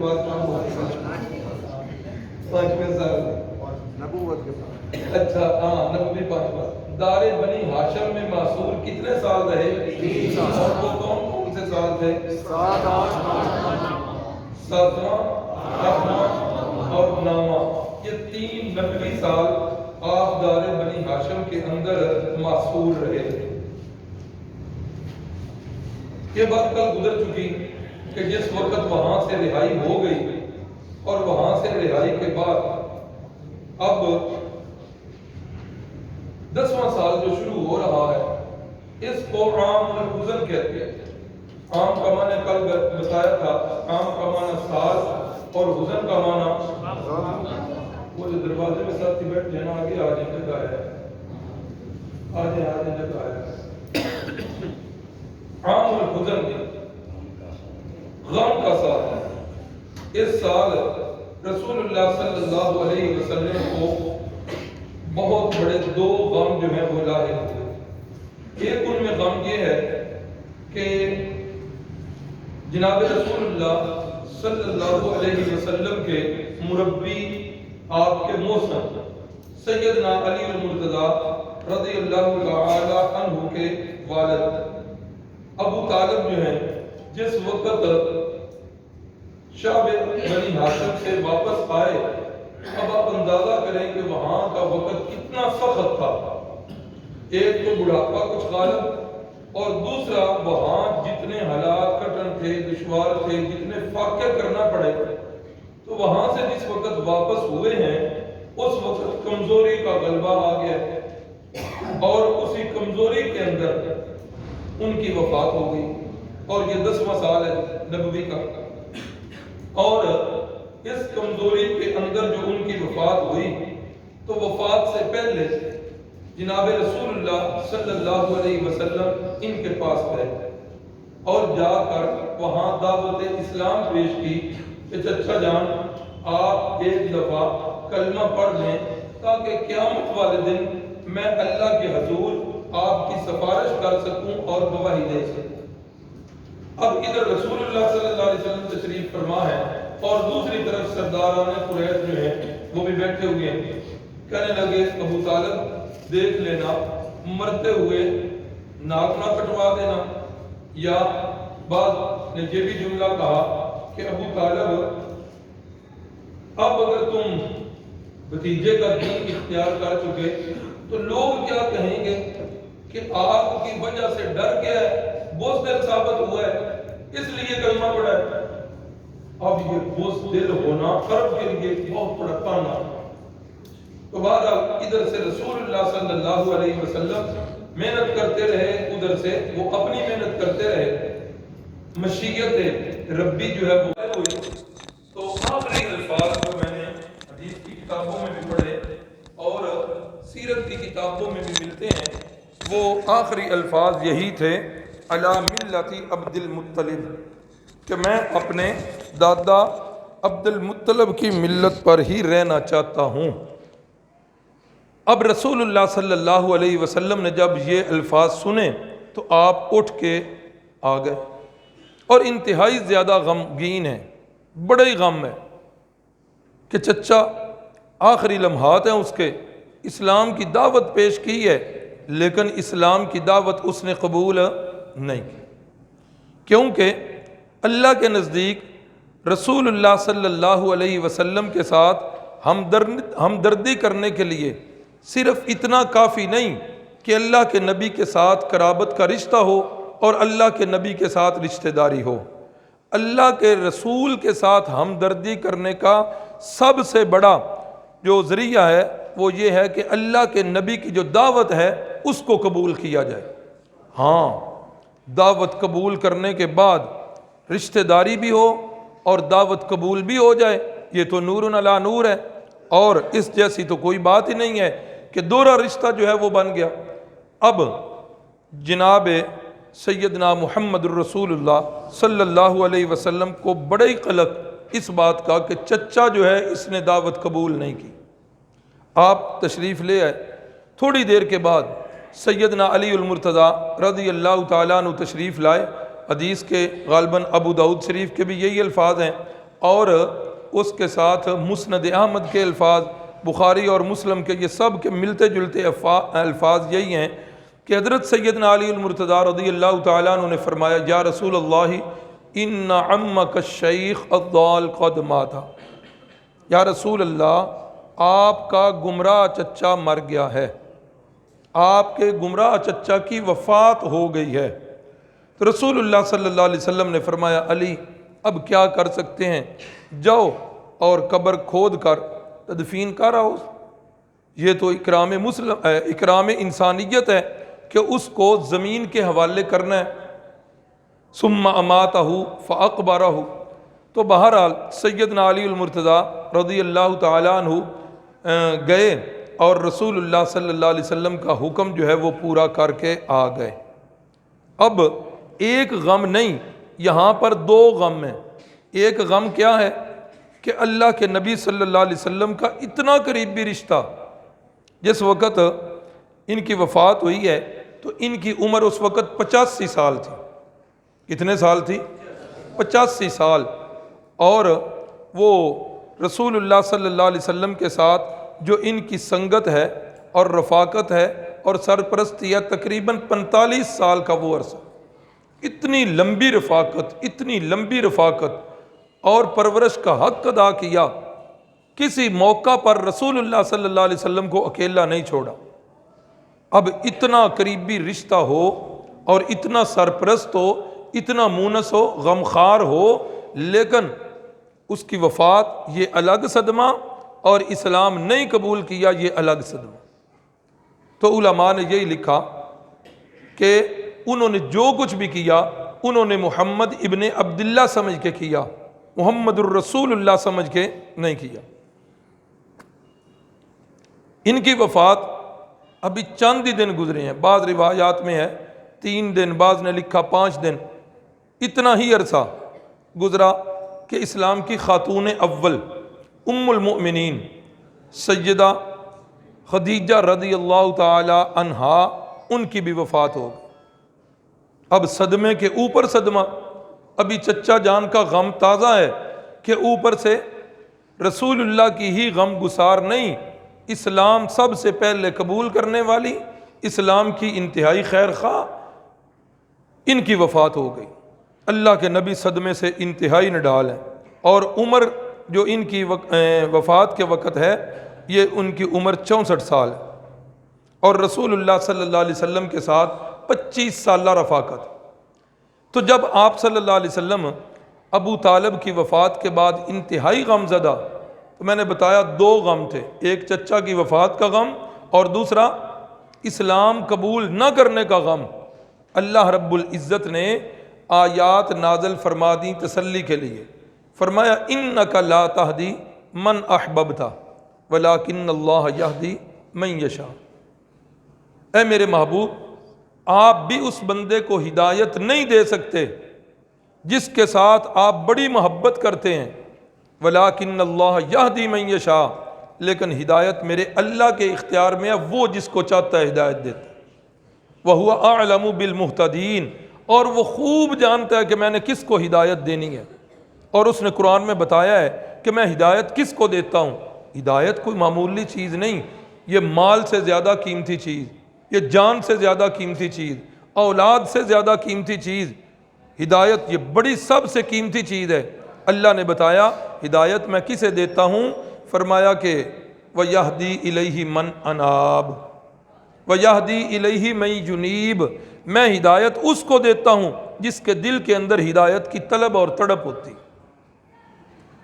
بعد کام ہوتا ہے 5ویں سال نبوت کے بعد۔ اچھا ہاں نبوی 5واں دار بنی ہاشم میں معصور کتنے سال رہے؟ 3 سال۔ اور وہ کون سے سال تھے؟ 7، 8، 7واں 8واں اور 9واں، یہ 3 نبوی سال آپ دار بنی ہاشم کے اندر معصور رہے۔ یہ بات کل گزر چکی کہ جس وقت وہاں سے رہائی ہو گئی اور وہاں سے رہائی کے بعد اب 10واں سال جو شروع ہو رہا ہے اس کو عام الحزن کہتے ہیں۔ عام کا معنی کل بتایا تھا، عام کا معنی سال اور حزن کا معنی وہ جو دروازے میں ساتھی بیٹھ جانا آگے آ جائیں جگہ ہے، آ جائیں جگہ ہے۔ عام الحزن کی غم کا سال ہے۔ اس سال رسول اللہ صلی اللہ علیہ وسلم کو بہت بڑے 2 غم جو ہیں وہ لاحق ہوئے۔ ایک ان میں غم یہ ہے کہ جناب رسول اللہ صلی اللہ علیہ وسلم کے مربی آپ کے موسم سیدنا علی المرتضی رضی اللہ تعالی عنہ کے والد ابو طالب جو ہیں، جس وقت شعب بنی ہاشم سے واپس آئے، اب آپ اندازہ کریں کہ وہاں کا وقت کتنا سخت تھا۔ ایک تو بڑھاپا کچھ غالب اور دوسرا وہاں جتنے حالات کٹن تھے، دشوار تھے، جتنے فاقے کرنا پڑے، تو وہاں سے جس وقت واپس ہوئے ہیں اس وقت کمزوری کا غلبہ آ گیا اور اسی کمزوری کے اندر ان کی وفات ہو گئی، اور یہ 10واں سال ہے نبوی کا۔ اور اس کمزوری کے اندر جو ان کی وفات ہوئی تو وفات سے پہلے جناب رسول اللہ صلی اللہ علیہ وسلم ان کے پاس گئے اور جا کر وہاں دعوت اسلام پیش کی کہ چچا جان آپ ایک دفعہ کلمہ پڑھ لیں تاکہ قیامت والے دن میں اللہ کے حضور آپ کی سفارش کر سکوں اور گواہی دے سکوں۔ اب ادھر رسول اللہ صلی اللہ علیہ وسلم تشریف فرما ہے اور دوسری طرف سرداران قریش جو ہیں وہ بھی بیٹھے ہوئے ہیں۔ کہنے لگے ابو طالب دیکھ لینا مرتے ہوئے ناک نہ کٹوا دینا، یا بعض نے یہ بھی جملہ کہا کہ ابو طالب اب اگر تم بھتیجے کا دین اختیار کر چکے تو لوگ کیا کہیں گے کہ آپ کی وجہ سے ڈر گیا ہے، بزدل ثابت ہوا ہے، اس لیے کلمہ پڑھا ہے۔ اب یہ بزدل ہونا عرب کے لیے بہت بڑا تانا۔ تو بعد ادھر سے رسول اللہ صلی اللہ علیہ وسلم محنت کرتے رہے، ادھر سے وہ اپنی محنت کرتے رہے، مشیت ربی جو ہے وہ ہوئی۔ تو آخری الفاظ جو میں نے حدیث کی کتابوں میں بھی پڑھے اور سیرت کی کتابوں میں بھی ملتے ہیں، وہ آخری الفاظ یہی تھے علی ملت عبد المطلب، کہ میں اپنے دادا عبد المطلب کی ملت پر ہی رہنا چاہتا ہوں۔ اب رسول اللہ صلی اللہ علیہ وسلم نے جب یہ الفاظ سنے تو آپ اٹھ کے آ گئے اور انتہائی زیادہ غمگین ہیں، بڑا ہی غم ہے کہ چچا آخری لمحات ہیں اس کے، اسلام کی دعوت پیش کی ہے لیکن اسلام کی دعوت اس نے قبول نہیں کی، کیونکہ اللہ کے نزدیک رسول اللہ صلی اللہ علیہ وسلم کے ساتھ ہمدردی کرنے کے لیے صرف اتنا کافی نہیں کہ اللہ کے نبی کے ساتھ قرابت کا رشتہ ہو اور اللہ کے نبی کے ساتھ رشتہ داری ہو، اللہ کے رسول کے ساتھ ہمدردی کرنے کا سب سے بڑا جو ذریعہ ہے وہ یہ ہے کہ اللہ کے نبی کی جو دعوت ہے اس کو قبول کیا جائے۔ ہاں، دعوت قبول کرنے کے بعد رشتہ داری بھی ہو اور دعوت قبول بھی ہو جائے، یہ تو نور علی نور ہے، اور اس جیسی تو کوئی بات ہی نہیں ہے کہ دوہرا رشتہ جو ہے وہ بن گیا۔ اب جناب سیدنا محمد الرسول اللہ صلی اللہ علیہ وسلم کو بڑا ہی قلق اس بات کا کہ چچا جو ہے اس نے دعوت قبول نہیں کی۔ آپ تشریف لے آئے، تھوڑی دیر کے بعد سیدنا علی المرتضی رضی اللہ تعالیٰ عنہ تشریف لائے۔ حدیث کے غالباً ابو داؤد شریف کے بھی یہی الفاظ ہیں، اور اس کے ساتھ مسند احمد کے الفاظ، بخاری اور مسلم کے، یہ سب کے ملتے جلتے الفاض یہی ہیں کہ حضرت سیدنا علی المرتضیٰ رضی اللہ تعالیٰ عنہ نے فرمایا یا رسول اللہ ان عمک الشیخ الضال قد ماتا، یا رسول اللہ آپ کا گمراہ چچا مر گیا ہے، آپ کے گمراہ چچا کی وفات ہو گئی ہے۔ تو رسول اللہ صلی اللہ علیہ وسلم نے فرمایا علی اب کیا کر سکتے ہیں، جاؤ اور قبر کھود کر تدفین کر آؤ۔ یہ تو اکرام انسانیت ہے کہ اس کو زمین کے حوالے کرنا ہے۔ ثم اماتہ فاقبرہ، تو بہرحال سیدنا علی المرتضیٰ رضی اللہ تعالیٰ عنہ گئے اور رسول اللہ صلی اللہ علیہ وسلم کا حکم جو ہے وہ پورا کر کے آ گئے۔ اب ایک غم نہیں، یہاں پر دو غم ہیں۔ ایک غم کیا ہے کہ اللہ کے نبی صلی اللہ علیہ وسلم کا اتنا قریبی رشتہ، جس وقت ان کی وفات ہوئی ہے تو ان کی عمر اس وقت 85 سال تھی۔ کتنے سال تھی؟ 85 سال۔ اور وہ رسول اللہ صلی اللہ علیہ وسلم کے ساتھ جو ان کی سنگت ہے اور رفاقت ہے اور سرپرستی ہے، تقریباً 45 سال کا وہ عرصہ، اتنی لمبی رفاقت اور پرورش کا حق ادا کیا، کسی موقع پر رسول اللہ صلی اللہ علیہ وسلم کو اکیلا نہیں چھوڑا۔ اب اتنا قریبی رشتہ ہو اور اتنا سرپرست ہو، اتنا مونس ہو، غمخوار ہو، لیکن اس کی وفات یہ الگ صدمہ، اور اسلام نہیں قبول کیا یہ الگ صدمہ۔ تو علماء نے یہی لکھا کہ انہوں نے جو کچھ بھی کیا انہوں نے محمد ابن عبداللہ سمجھ کے کیا، محمد الرسول اللہ سمجھ کے نہیں کیا۔ ان کی وفات ابھی چند ہی دن گزرے ہیں، بعض روایات میں ہے 3 دن، بعض نے لکھا 5 دن، اتنا ہی عرصہ گزرا کہ اسلام کی خاتون اول ام المؤمنین سیدہ خدیجہ رضی اللہ تعالی عنہا، ان کی بھی وفات ہو گئی۔ اب صدمے کے اوپر صدمہ، ابھی چچا جان کا غم تازہ ہے کہ اوپر سے رسول اللہ کی ہی غم گسار نہیں، اسلام سب سے پہلے قبول کرنے والی، اسلام کی انتہائی خیر خواہ، ان کی وفات ہو گئی۔ اللہ کے نبی صدمے سے انتہائی نڈال ہیں، اور عمر جو ان کی وفات کے وقت ہے یہ ان کی عمر 64 سال ہے، اور رسول اللہ صلی اللہ علیہ وسلم کے ساتھ 25 سالہ رفاقت۔ تو جب آپ صلی اللہ علیہ وسلم ابو طالب کی وفات کے بعد انتہائی غم زدہ، تو میں نے بتایا 2 غم تھے، ایک چچا کی وفات کا غم اور دوسرا اسلام قبول نہ کرنے کا غم۔ اللہ رب العزت نے آیات نازل فرما دیں تسلی کے لیے، فرمایا انک لا تہدی من احببت ولکن اللہ یہدی من یشاء۔ اے میرے محبوب، آپ بھی اس بندے کو ہدایت نہیں دے سکتے جس کے ساتھ آپ بڑی محبت کرتے ہیں، ولیکن اللہ یہدی من یشاء، لیکن ہدایت میرے اللہ کے اختیار میں ہے، وہ جس کو چاہتا ہے ہدایت دیتا ہے۔ وَهُوَ أَعْلَمُ بِالْمُهْتَدِينَ، اور وہ خوب جانتا ہے کہ میں نے کس کو ہدایت دینی ہے، اور اس نے قرآن میں بتایا ہے کہ میں ہدایت کس کو دیتا ہوں۔ ہدایت کوئی معمولی چیز نہیں، یہ مال سے زیادہ قیمتی چیز، یہ جان سے زیادہ قیمتی چیز، اولاد سے زیادہ قیمتی چیز، ہدایت یہ بڑی سب سے قیمتی چیز ہے۔ اللہ نے بتایا ہدایت میں کسے دیتا ہوں، فرمایا کہ وَيَهْدِي إِلَيْهِ مَنْ أَنَابَ وَيَهْدِي إِلَيْهِ مَنْ يُنِيبُ، میں ہدایت اس کو دیتا ہوں جس کے دل کے اندر ہدایت کی طلب اور تڑپ ہوتی۔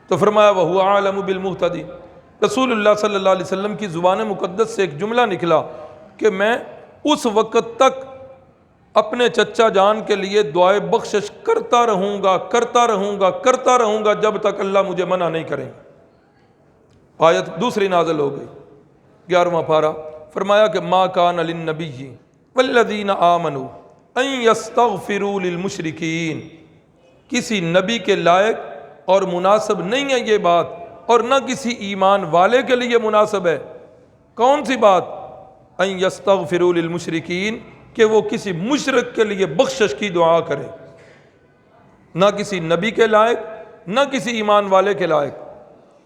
تو فرمایا وَهُوَ أَعْلَمُ بِالْمُهْتَدِينَ۔ رسول اللہ صلی اللہ علیہ وسلم کی زبان مقدس سے ایک جملہ نکلا کہ میں اس وقت تک اپنے چچا جان کے لیے دعائے بخشش کرتا رہوں گا جب تک اللہ مجھے منع نہیں کریں۔ آیت دوسری نازل ہو گئی، 11واں پارہ، فرمایا کہ ما کان للنبی والذین آمنوا ان یستغفروا للمشرکین، کسی نبی کے لائق اور مناسب نہیں ہے یہ بات، اور نہ کسی ایمان والے کے لیے مناسب ہے۔ کون سی بات؟ ان یستغفروا للمشرکین، کہ وہ کسی مشرک کے لیے بخشش کی دعا کرے، نہ کسی نبی کے لائق نہ کسی ایمان والے کے لائق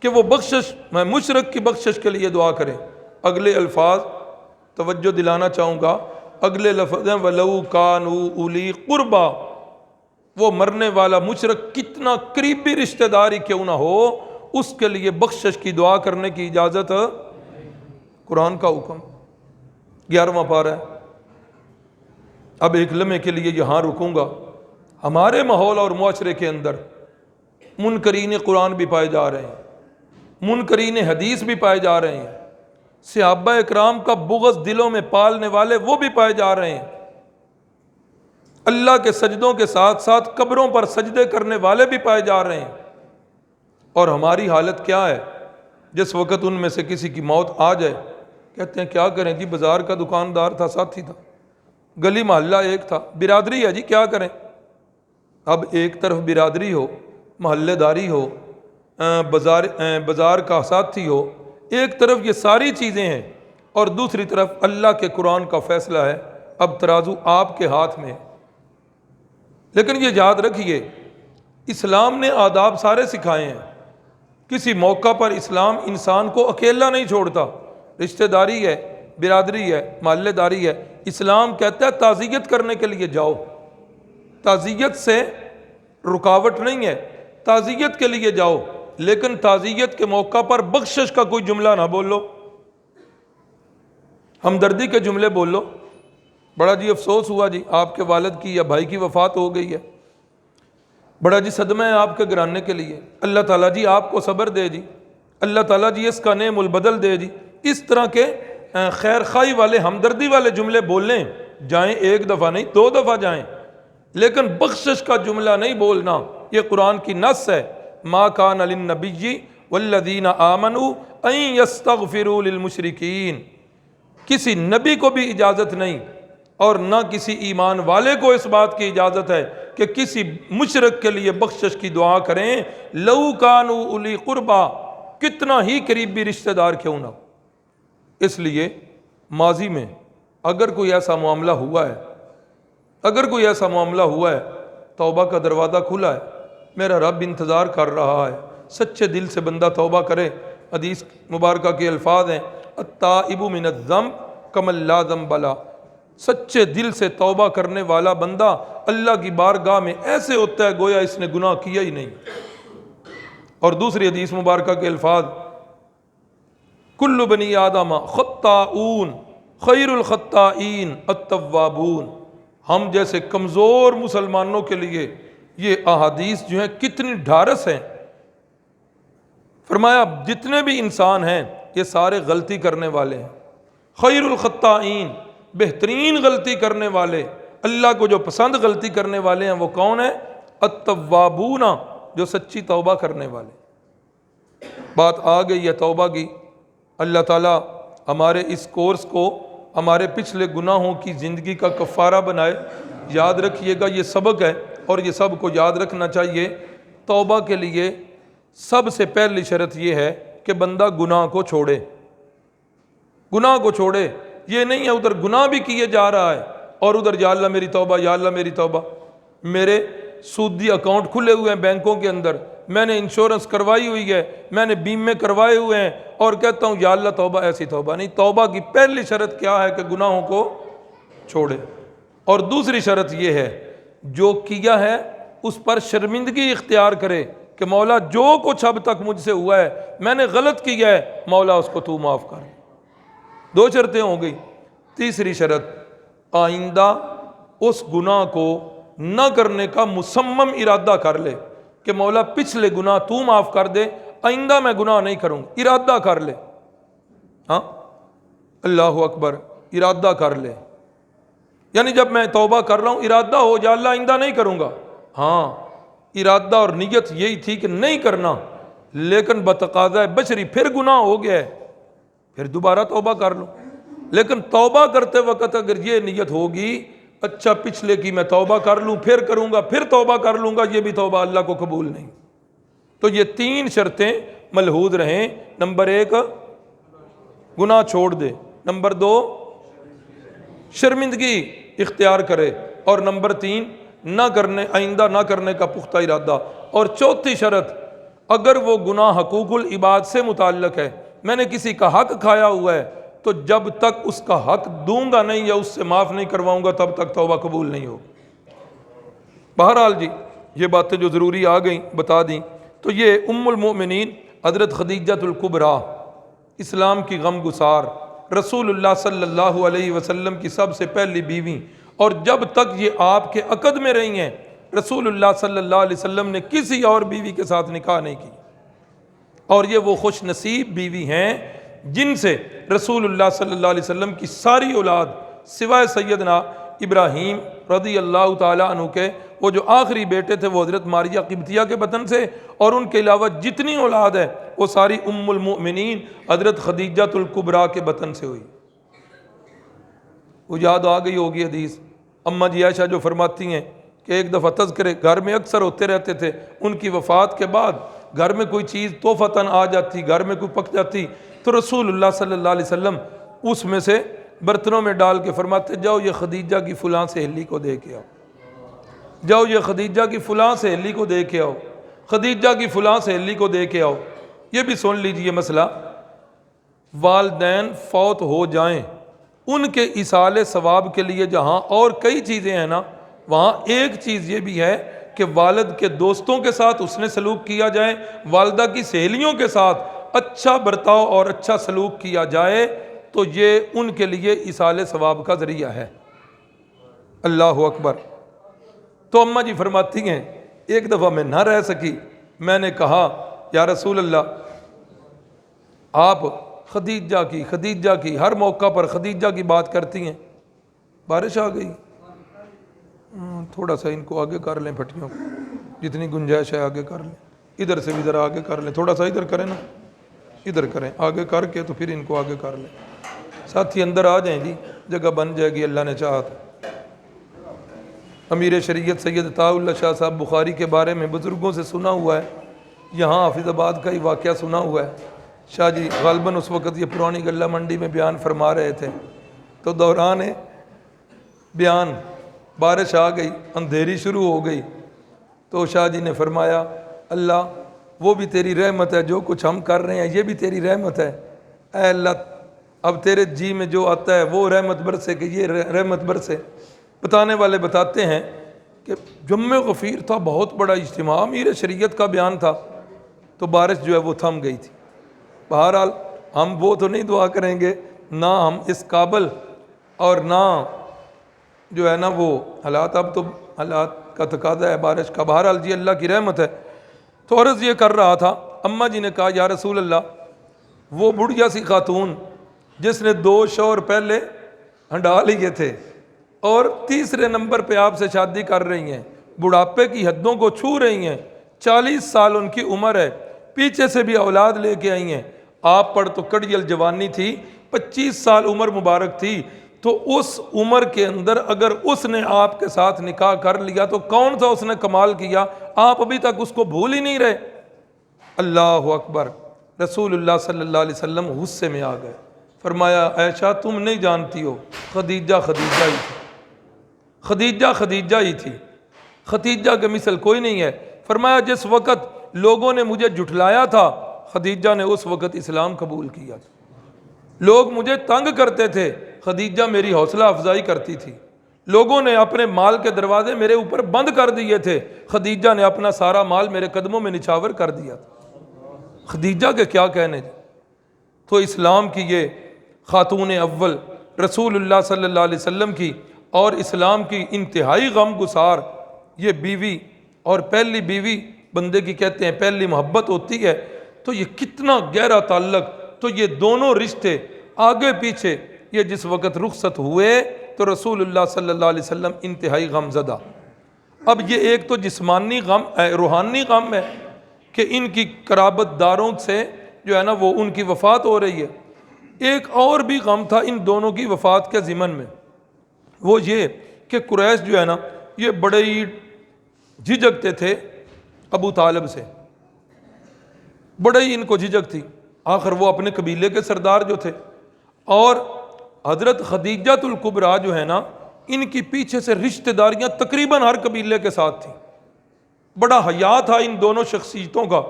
کہ وہ بخشش، میں مشرک کی بخشش کے لیے دعا کریں۔ اگلے الفاظ توجہ دلانا چاہوں گا، اگلے لفظ ہیں وَلَوْ كَانُوا أُولِي قُرْبَى، وہ مرنے والا مشرک کتنا قریبی رشتہ داری کیوں نہ ہو، اس کے لیے بخشش کی دعا کرنے کی اجازت قرآن کا حکم۔ 11واں پارہ ہے۔ اب ایک لمحے کے لیے یہاں رکوں گا۔ ہمارے ماحول اور معاشرے کے اندر منکرین قرآن بھی پائے جا رہے ہیں، منکرین حدیث بھی پائے جا رہے ہیں، صحابہ اکرام کا بغض دلوں میں پالنے والے وہ بھی پائے جا رہے ہیں، اللہ کے سجدوں کے ساتھ ساتھ قبروں پر سجدے کرنے والے بھی پائے جا رہے ہیں۔ اور ہماری حالت کیا ہے؟ جس وقت ان میں سے کسی کی موت آ جائے کہتے ہیں کیا کریں جی، بازار کا دکاندار تھا، ساتھی تھا، گلی محلہ ایک تھا، برادری ہے جی، کیا کریں؟ اب ایک طرف برادری ہو، محلے داری ہو، بازار کا ساتھی ہو، ایک طرف یہ ساری چیزیں ہیں اور دوسری طرف اللہ کے قرآن کا فیصلہ ہے، اب ترازو آپ کے ہاتھ میں ہے۔ لیکن یہ یاد رکھیے، اسلام نے آداب سارے سکھائے ہیں، کسی موقع پر اسلام انسان کو اکیلا نہیں چھوڑتا، رشتہ داری ہے، برادری ہے، محلے داری ہے، اسلام کہتا ہے تعزیت کرنے کے لیے جاؤ، تعزیت سے رکاوٹ نہیں ہے، تعزیت کے لیے جاؤ، لیکن تعزیت کے موقع پر بخشش کا کوئی جملہ نہ بولو، ہمدردی کے جملے بولو۔ بڑا جی افسوس ہوا جی، آپ کے والد کی یا بھائی کی وفات ہو گئی ہے، بڑا جی صدمہ ہے آپ کے گھرانے کے لیے، اللہ تعالیٰ جی آپ کو صبر دے جی، اللہ تعالیٰ جی اس کا نعم البدل دے جی، اس طرح کے خیر خواہی والے، ہمدردی والے جملے بولیں، جائیں ایک دفعہ نہیں 2 دفعہ جائیں، لیکن بخشش کا جملہ نہیں بولنا۔ یہ قرآن کی نص ہے، ما کان للنبی والذین آمنوا ان یستغفروا للمشرکین، کسی نبی کو بھی اجازت نہیں اور نہ کسی ایمان والے کو اس بات کی اجازت ہے کہ کسی مشرک کے لیے بخشش کی دعا کریں، لو کانوا اولی قربا، کتنا ہی قریبی رشتہ دار کیوں نہ ہو۔ اس لیے ماضی میں اگر کوئی ایسا معاملہ ہوا ہے، اگر کوئی ایسا معاملہ ہوا ہے، توبہ کا دروازہ کھلا ہے، میرا رب انتظار کر رہا ہے، سچے دل سے بندہ توبہ کرے۔ حدیث مبارکہ کے الفاظ ہیں التائب من الذنب کمن لا ذنب لہ، سچے دل سے توبہ کرنے والا بندہ اللہ کی بارگاہ میں ایسے ہوتا ہے گویا اس نے گناہ کیا ہی نہیں۔ اور دوسری حدیث مبارکہ کے الفاظ کل بنی آدم خطاؤون خیر الخطائین التوابون، ہم جیسے کمزور مسلمانوں کے لیے یہ احادیث جو ہیں کتنی ڈھارس ہیں۔ فرمایا جتنے بھی انسان ہیں یہ سارے غلطی کرنے والے ہیں، خیر الخطائین، بہترین غلطی کرنے والے، اللہ کو جو پسند غلطی کرنے والے ہیں وہ کون ہیں؟ التوابون، جو سچی توبہ کرنے والے۔ بات آ گئی ہے توبہ کی، اللہ تعالیٰ ہمارے اس کورس کو ہمارے پچھلے گناہوں کی زندگی کا کفارہ بنائے۔ یاد رکھیے گا یہ سبق ہے اور یہ سب کو یاد رکھنا چاہیے۔ توبہ کے لیے سب سے پہلی شرط یہ ہے کہ بندہ گناہ کو چھوڑے، گناہ کو چھوڑے۔ یہ نہیں ہے ادھر گناہ بھی کیے جا رہا ہے اور ادھر یا اللہ میری توبہ، یا اللہ میری توبہ۔ میرے سودی اکاؤنٹ کھلے ہوئے ہیں بینکوں کے اندر، میں نے انشورنس کروائی ہوئی ہے، میں نے بیمے کروائے ہوئے ہیں اور کہتا ہوں یا اللہ توبہ، ایسی توبہ نہیں۔ توبہ کی پہلی شرط کیا ہے کہ گناہوں کو چھوڑے، اور دوسری شرط یہ ہے جو کیا ہے اس پر شرمندگی اختیار کرے کہ مولا جو کچھ اب تک مجھ سے ہوا ہے میں نے غلط کیا ہے، مولا اس کو تو معاف کر۔ 2 شرطیں ہو گئی۔ تیسری شرط آئندہ اس گناہ کو نہ کرنے کا مصمم ارادہ کر لے کہ مولا پچھلے گناہ تو معاف کر دے، آئندہ میں گناہ نہیں کروں، ارادہ کر لے۔ ہاں اللہ اکبر، ارادہ کر لے، یعنی جب میں توبہ کر رہا ہوں ارادہ ہو یا اللہ آئندہ نہیں کروں گا۔ ہاں ارادہ اور نیت یہی تھی کہ نہیں کرنا، لیکن بتقاضۂ بشری پھر گناہ ہو گیا ہے، پھر دوبارہ توبہ کر لوں۔ لیکن توبہ کرتے وقت اگر یہ نیت ہوگی اچھا پچھلے کی میں توبہ کر لوں پھر کروں گا، پھر توبہ کر لوں گا، یہ بھی توبہ اللہ کو قبول نہیں۔ تو یہ 3 شرطیں ملحوظ رہیں۔ نمبر 1 گناہ چھوڑ دے، نمبر 2 شرمندگی اختیار کرے، اور نمبر 3 نہ کرنے آئندہ نہ کرنے کا پختہ ارادہ۔ اور چوتھی شرط، اگر وہ گناہ حقوق العباد سے متعلق ہے، میں نے کسی کا حق کھایا ہوا ہے، تو جب تک اس کا حق دوں گا نہیں یا اس سے معاف نہیں کرواؤں گا تب تک توبہ قبول نہیں ہوگی۔ بہرحال جی یہ باتیں جو ضروری آ گئیں بتا دیں۔ تو یہ ام المؤمنین حضرت خدیجۃ الکبریٰ، اسلام کی غم گسار، رسول اللہ صلی اللہ علیہ وسلم کی سب سے پہلی بیوی، اور جب تک یہ آپ کے عقد میں رہی ہیں رسول اللہ صلی اللہ علیہ وسلم نے کسی اور بیوی کے ساتھ نکاح نہیں کی، اور یہ وہ خوش نصیب بیوی ہیں جن سے رسول اللہ صلی اللہ علیہ وسلم کی ساری اولاد سوائے سیدنا ابراہیم رضی اللہ تعالیٰ عنہ کے، وہ جو آخری بیٹے تھے وہ حضرت ماریہ قبطیہ کے بطن سے، اور ان کے علاوہ جتنی اولاد ہے وہ ساری ام المؤمنین حضرت خدیجۃ الکبریٰ کے بطن سے ہوئی۔ وہ یاد آ گئی ہوگی حدیث اماں جی عائشہ جو فرماتی ہیں کہ ایک دفعہ تذکرے گھر میں اکثر ہوتے رہتے تھے، ان کی وفات کے بعد گھر میں کوئی چیز توفتاً آ جاتی، گھر میں کوئی پک جاتی، تو رسول اللہ صلی اللہ علیہ وسلم اس میں سے برتنوں میں ڈال کے فرماتے جاؤ یہ خدیجہ کی فلاں سہیلی کو دے کے آؤ، جاؤ یہ خدیجہ کی فلاں سہیلی کو دے کے آؤ، خدیجہ کی فلاں سہیلی کو دے کے آؤ۔ یہ بھی سن لیجئے مسئلہ، والدین فوت ہو جائیں ان کے ایصال ثواب کے لیے جہاں اور کئی چیزیں ہیں نا، وہاں ایک چیز یہ بھی ہے کہ والد کے دوستوں کے ساتھ اس نے سلوک کیا جائے، والدہ کی سہیلیوں کے ساتھ اچھا برتاؤ اور اچھا سلوک کیا جائے، تو یہ ان کے لیے ایصال ثواب کا ذریعہ ہے۔ اللہ اکبر۔ تو اماں جی فرماتی ہیں ایک دفعہ میں نہ رہ سکی، میں نے کہا یا رسول اللہ آپ خدیجہ کی ہر موقع پر خدیجہ کی بات کرتی ہیں، بارش آ گئی، تھوڑا سا ان کو آگے کر لیں، پھٹیوں کو جتنی گنجائش ہے آگے کر لیں، ادھر سے بھی ذرا آگے کر لیں، تھوڑا سا ادھر کریں نا، ادھر کریں آگے کر کے تو پھر ان کو آگے کر لیں، ساتھی اندر آ جائیں جی، جگہ بن جائے گی اللہ نے چاہا تو۔ امیر شریعت سید عطاء اللہ شاہ صاحب بخاری کے بارے میں بزرگوں سے سنا ہوا ہے، یہاں حافظ آباد کا ہی واقعہ سنا ہوا ہے۔ شاہ جی غالباً اس وقت یہ پرانی گلہ منڈی میں بیان فرما رہے تھے، تو دوران بیان بارش آ گئی، اندھیری شروع ہو گئی، تو شاہ جی نے فرمایا اللہ وہ بھی تیری رحمت ہے، جو کچھ ہم کر رہے ہیں یہ بھی تیری رحمت ہے، اے اللہ اب تیرے جی میں جو آتا ہے وہ رحمت برسے کہ یہ رحمت برسے۔ بتانے والے بتاتے ہیں کہ جمع غفیر تھا، بہت بڑا اجتماع، امیر شریعت کا بیان تھا، تو بارش جو ہے وہ تھم گئی تھی۔ بہرحال ہم وہ تو نہیں دعا کریں گے، نہ ہم اس قابل اور نہ جو ہے نا وہ حالات، اب تو حالات کا تقاضا ہے بارش کا، بہرحال جی اللہ کی رحمت ہے۔ تو عرض یہ کر رہا تھا، اماں جی نے کہا یا رسول اللہ وہ بڑھیا سی خاتون جس نے 2 شوہر پہلے ہنڈا لیے تھے اور تیسرے نمبر پہ آپ سے شادی کر رہی ہیں، بڑھاپے کی حدوں کو چھو رہی ہیں، 40 سال ان کی عمر ہے، پیچھے سے بھی اولاد لے کے آئی ہیں، آپ پر تو کڑیل جوانی تھی، 25 سال عمر مبارک تھی، تو اس عمر کے اندر اگر اس نے آپ کے ساتھ نکاح کر لیا تو کون سا اس نے کمال کیا، آپ ابھی تک اس کو بھول ہی نہیں رہے۔ اللہ اکبر۔ رسول اللہ صلی اللہ علیہ وسلم غصے میں آ گئے، فرمایا عائشہ تم نہیں جانتی ہو، خدیجہ ہی تھی، خدیجہ ہی تھی، خدیجہ کے مثل کوئی نہیں ہے۔ فرمایا جس وقت لوگوں نے مجھے جھٹلایا تھا خدیجہ نے اس وقت اسلام قبول کیا تھا، لوگ مجھے تنگ کرتے تھے، خدیجہ میری حوصلہ افزائی کرتی تھی، لوگوں نے اپنے مال کے دروازے میرے اوپر بند کر دیے تھے، خدیجہ نے اپنا سارا مال میرے قدموں میں نچھاور کر دیا تھا۔ خدیجہ کے کیا کہنے جی۔ تو اسلام کی یہ خاتون اول رسول اللہ صلی اللہ علیہ وسلم کی اور اسلام کی انتہائی غم گسار یہ بیوی، اور پہلی بیوی بندے کی کہتے ہیں پہلی محبت ہوتی ہے، تو یہ کتنا گہرا تعلق، تو یہ دونوں رشتے آگے پیچھے یہ جس وقت رخصت ہوئے تو رسول اللہ صلی اللہ علیہ وسلم انتہائی غم زدہ۔ اب یہ ایک تو جسمانی غم روحانی غم ہے کہ ان کی قرابت داروں سے جو ہے نا وہ ان کی وفات ہو رہی ہے، ایک اور بھی غم تھا ان دونوں کی وفات کے ضمن میں، وہ یہ کہ قریش جو ہے نا یہ بڑے ہی جھجکتے تھے ابو طالب سے، بڑے ہی ان کو جھجک تھی، آخر وہ اپنے قبیلے کے سردار جو تھے، اور حضرت خدیجۃ الکبریٰ جو ہے نا ان کی پیچھے سے رشتہ داریاں تقریباً ہر قبیلے کے ساتھ تھیں. بڑا حیا تھا ان دونوں شخصیتوں کا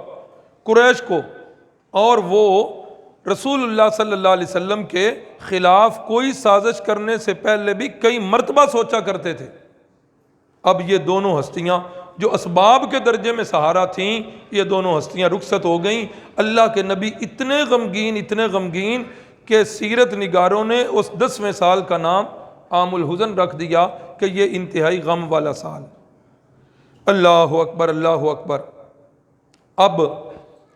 قریش کو، اور وہ رسول اللہ صلی اللہ علیہ وسلم کے خلاف کوئی سازش کرنے سے پہلے بھی کئی مرتبہ سوچا کرتے تھے. اب یہ دونوں ہستیاں جو اسباب کے درجے میں سہارا تھیں، یہ دونوں ہستیاں رخصت ہو گئیں. اللہ کے نبی اتنے غمگین کہ سیرت نگاروں نے اس 10ویں سال کا نام عام الحزن رکھ دیا کہ یہ انتہائی غم والا سال. اللہ اکبر اللہ اکبر. اب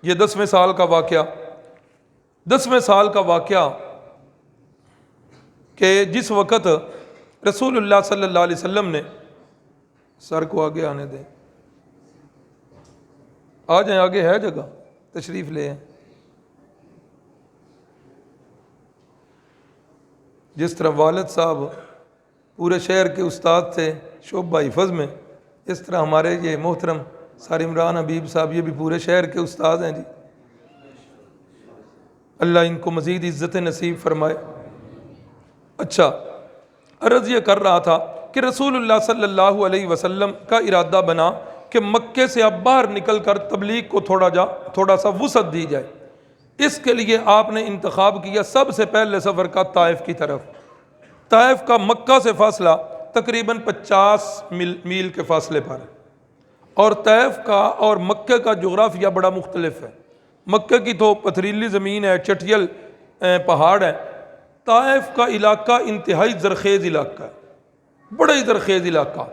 یہ 10ویں سال کا واقعہ کہ جس وقت رسول اللہ صلی اللہ علیہ وسلم نے، سر کو آگے آنے دیں، آ جائیں، آگے ہے جگہ، تشریف لے آئیں. جس طرح والد صاحب پورے شہر کے استاد تھے شعبہ حفظ میں، اس طرح ہمارے یہ محترم سار عمران حبیب صاحب یہ بھی پورے شہر کے استاد ہیں. جی اللہ ان کو مزید عزت نصیب فرمائے. اچھا، عرض یہ کر رہا تھا کہ رسول اللہ صلی اللہ علیہ وسلم کا ارادہ بنا کہ مکے سے اب باہر نکل کر تبلیغ کو تھوڑا سا وسعت دی جائے. اس کے لیے آپ نے انتخاب کیا سب سے پہلے سفر کا طائف کی طرف. طائف کا مکہ سے فاصلہ تقریباً 50 میل کے فاصلے پر ہے، اور طائف کا اور مکے کا جغرافیہ بڑا مختلف ہے. مکے کی تو پتھریلی زمین ہے، چٹیل پہاڑ ہے. طائف کا علاقہ انتہائی زرخیز علاقہ ہے، بڑا ہی زرخیز علاقہ،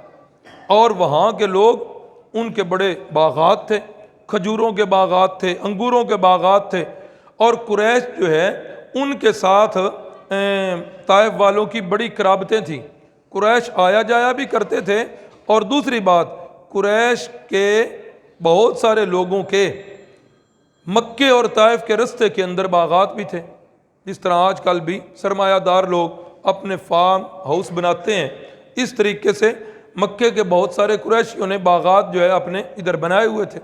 اور وہاں کے لوگ، ان کے بڑے باغات تھے، کھجوروں کے باغات تھے، انگوروں کے باغات تھے، اور قریش جو ہے ان کے ساتھ طائف والوں کی بڑی قرابتیں تھیں. قریش آیا جایا بھی کرتے تھے، اور دوسری بات قریش کے بہت سارے لوگوں کے مکے اور طائف کے رستے کے اندر باغات بھی تھے. جس طرح آج کل بھی سرمایہ دار لوگ اپنے فارم ہاؤس بناتے ہیں، اس طریقے سے مکے کے بہت سارے قریشیوں نے باغات جو ہے اپنے ادھر بنائے ہوئے تھے.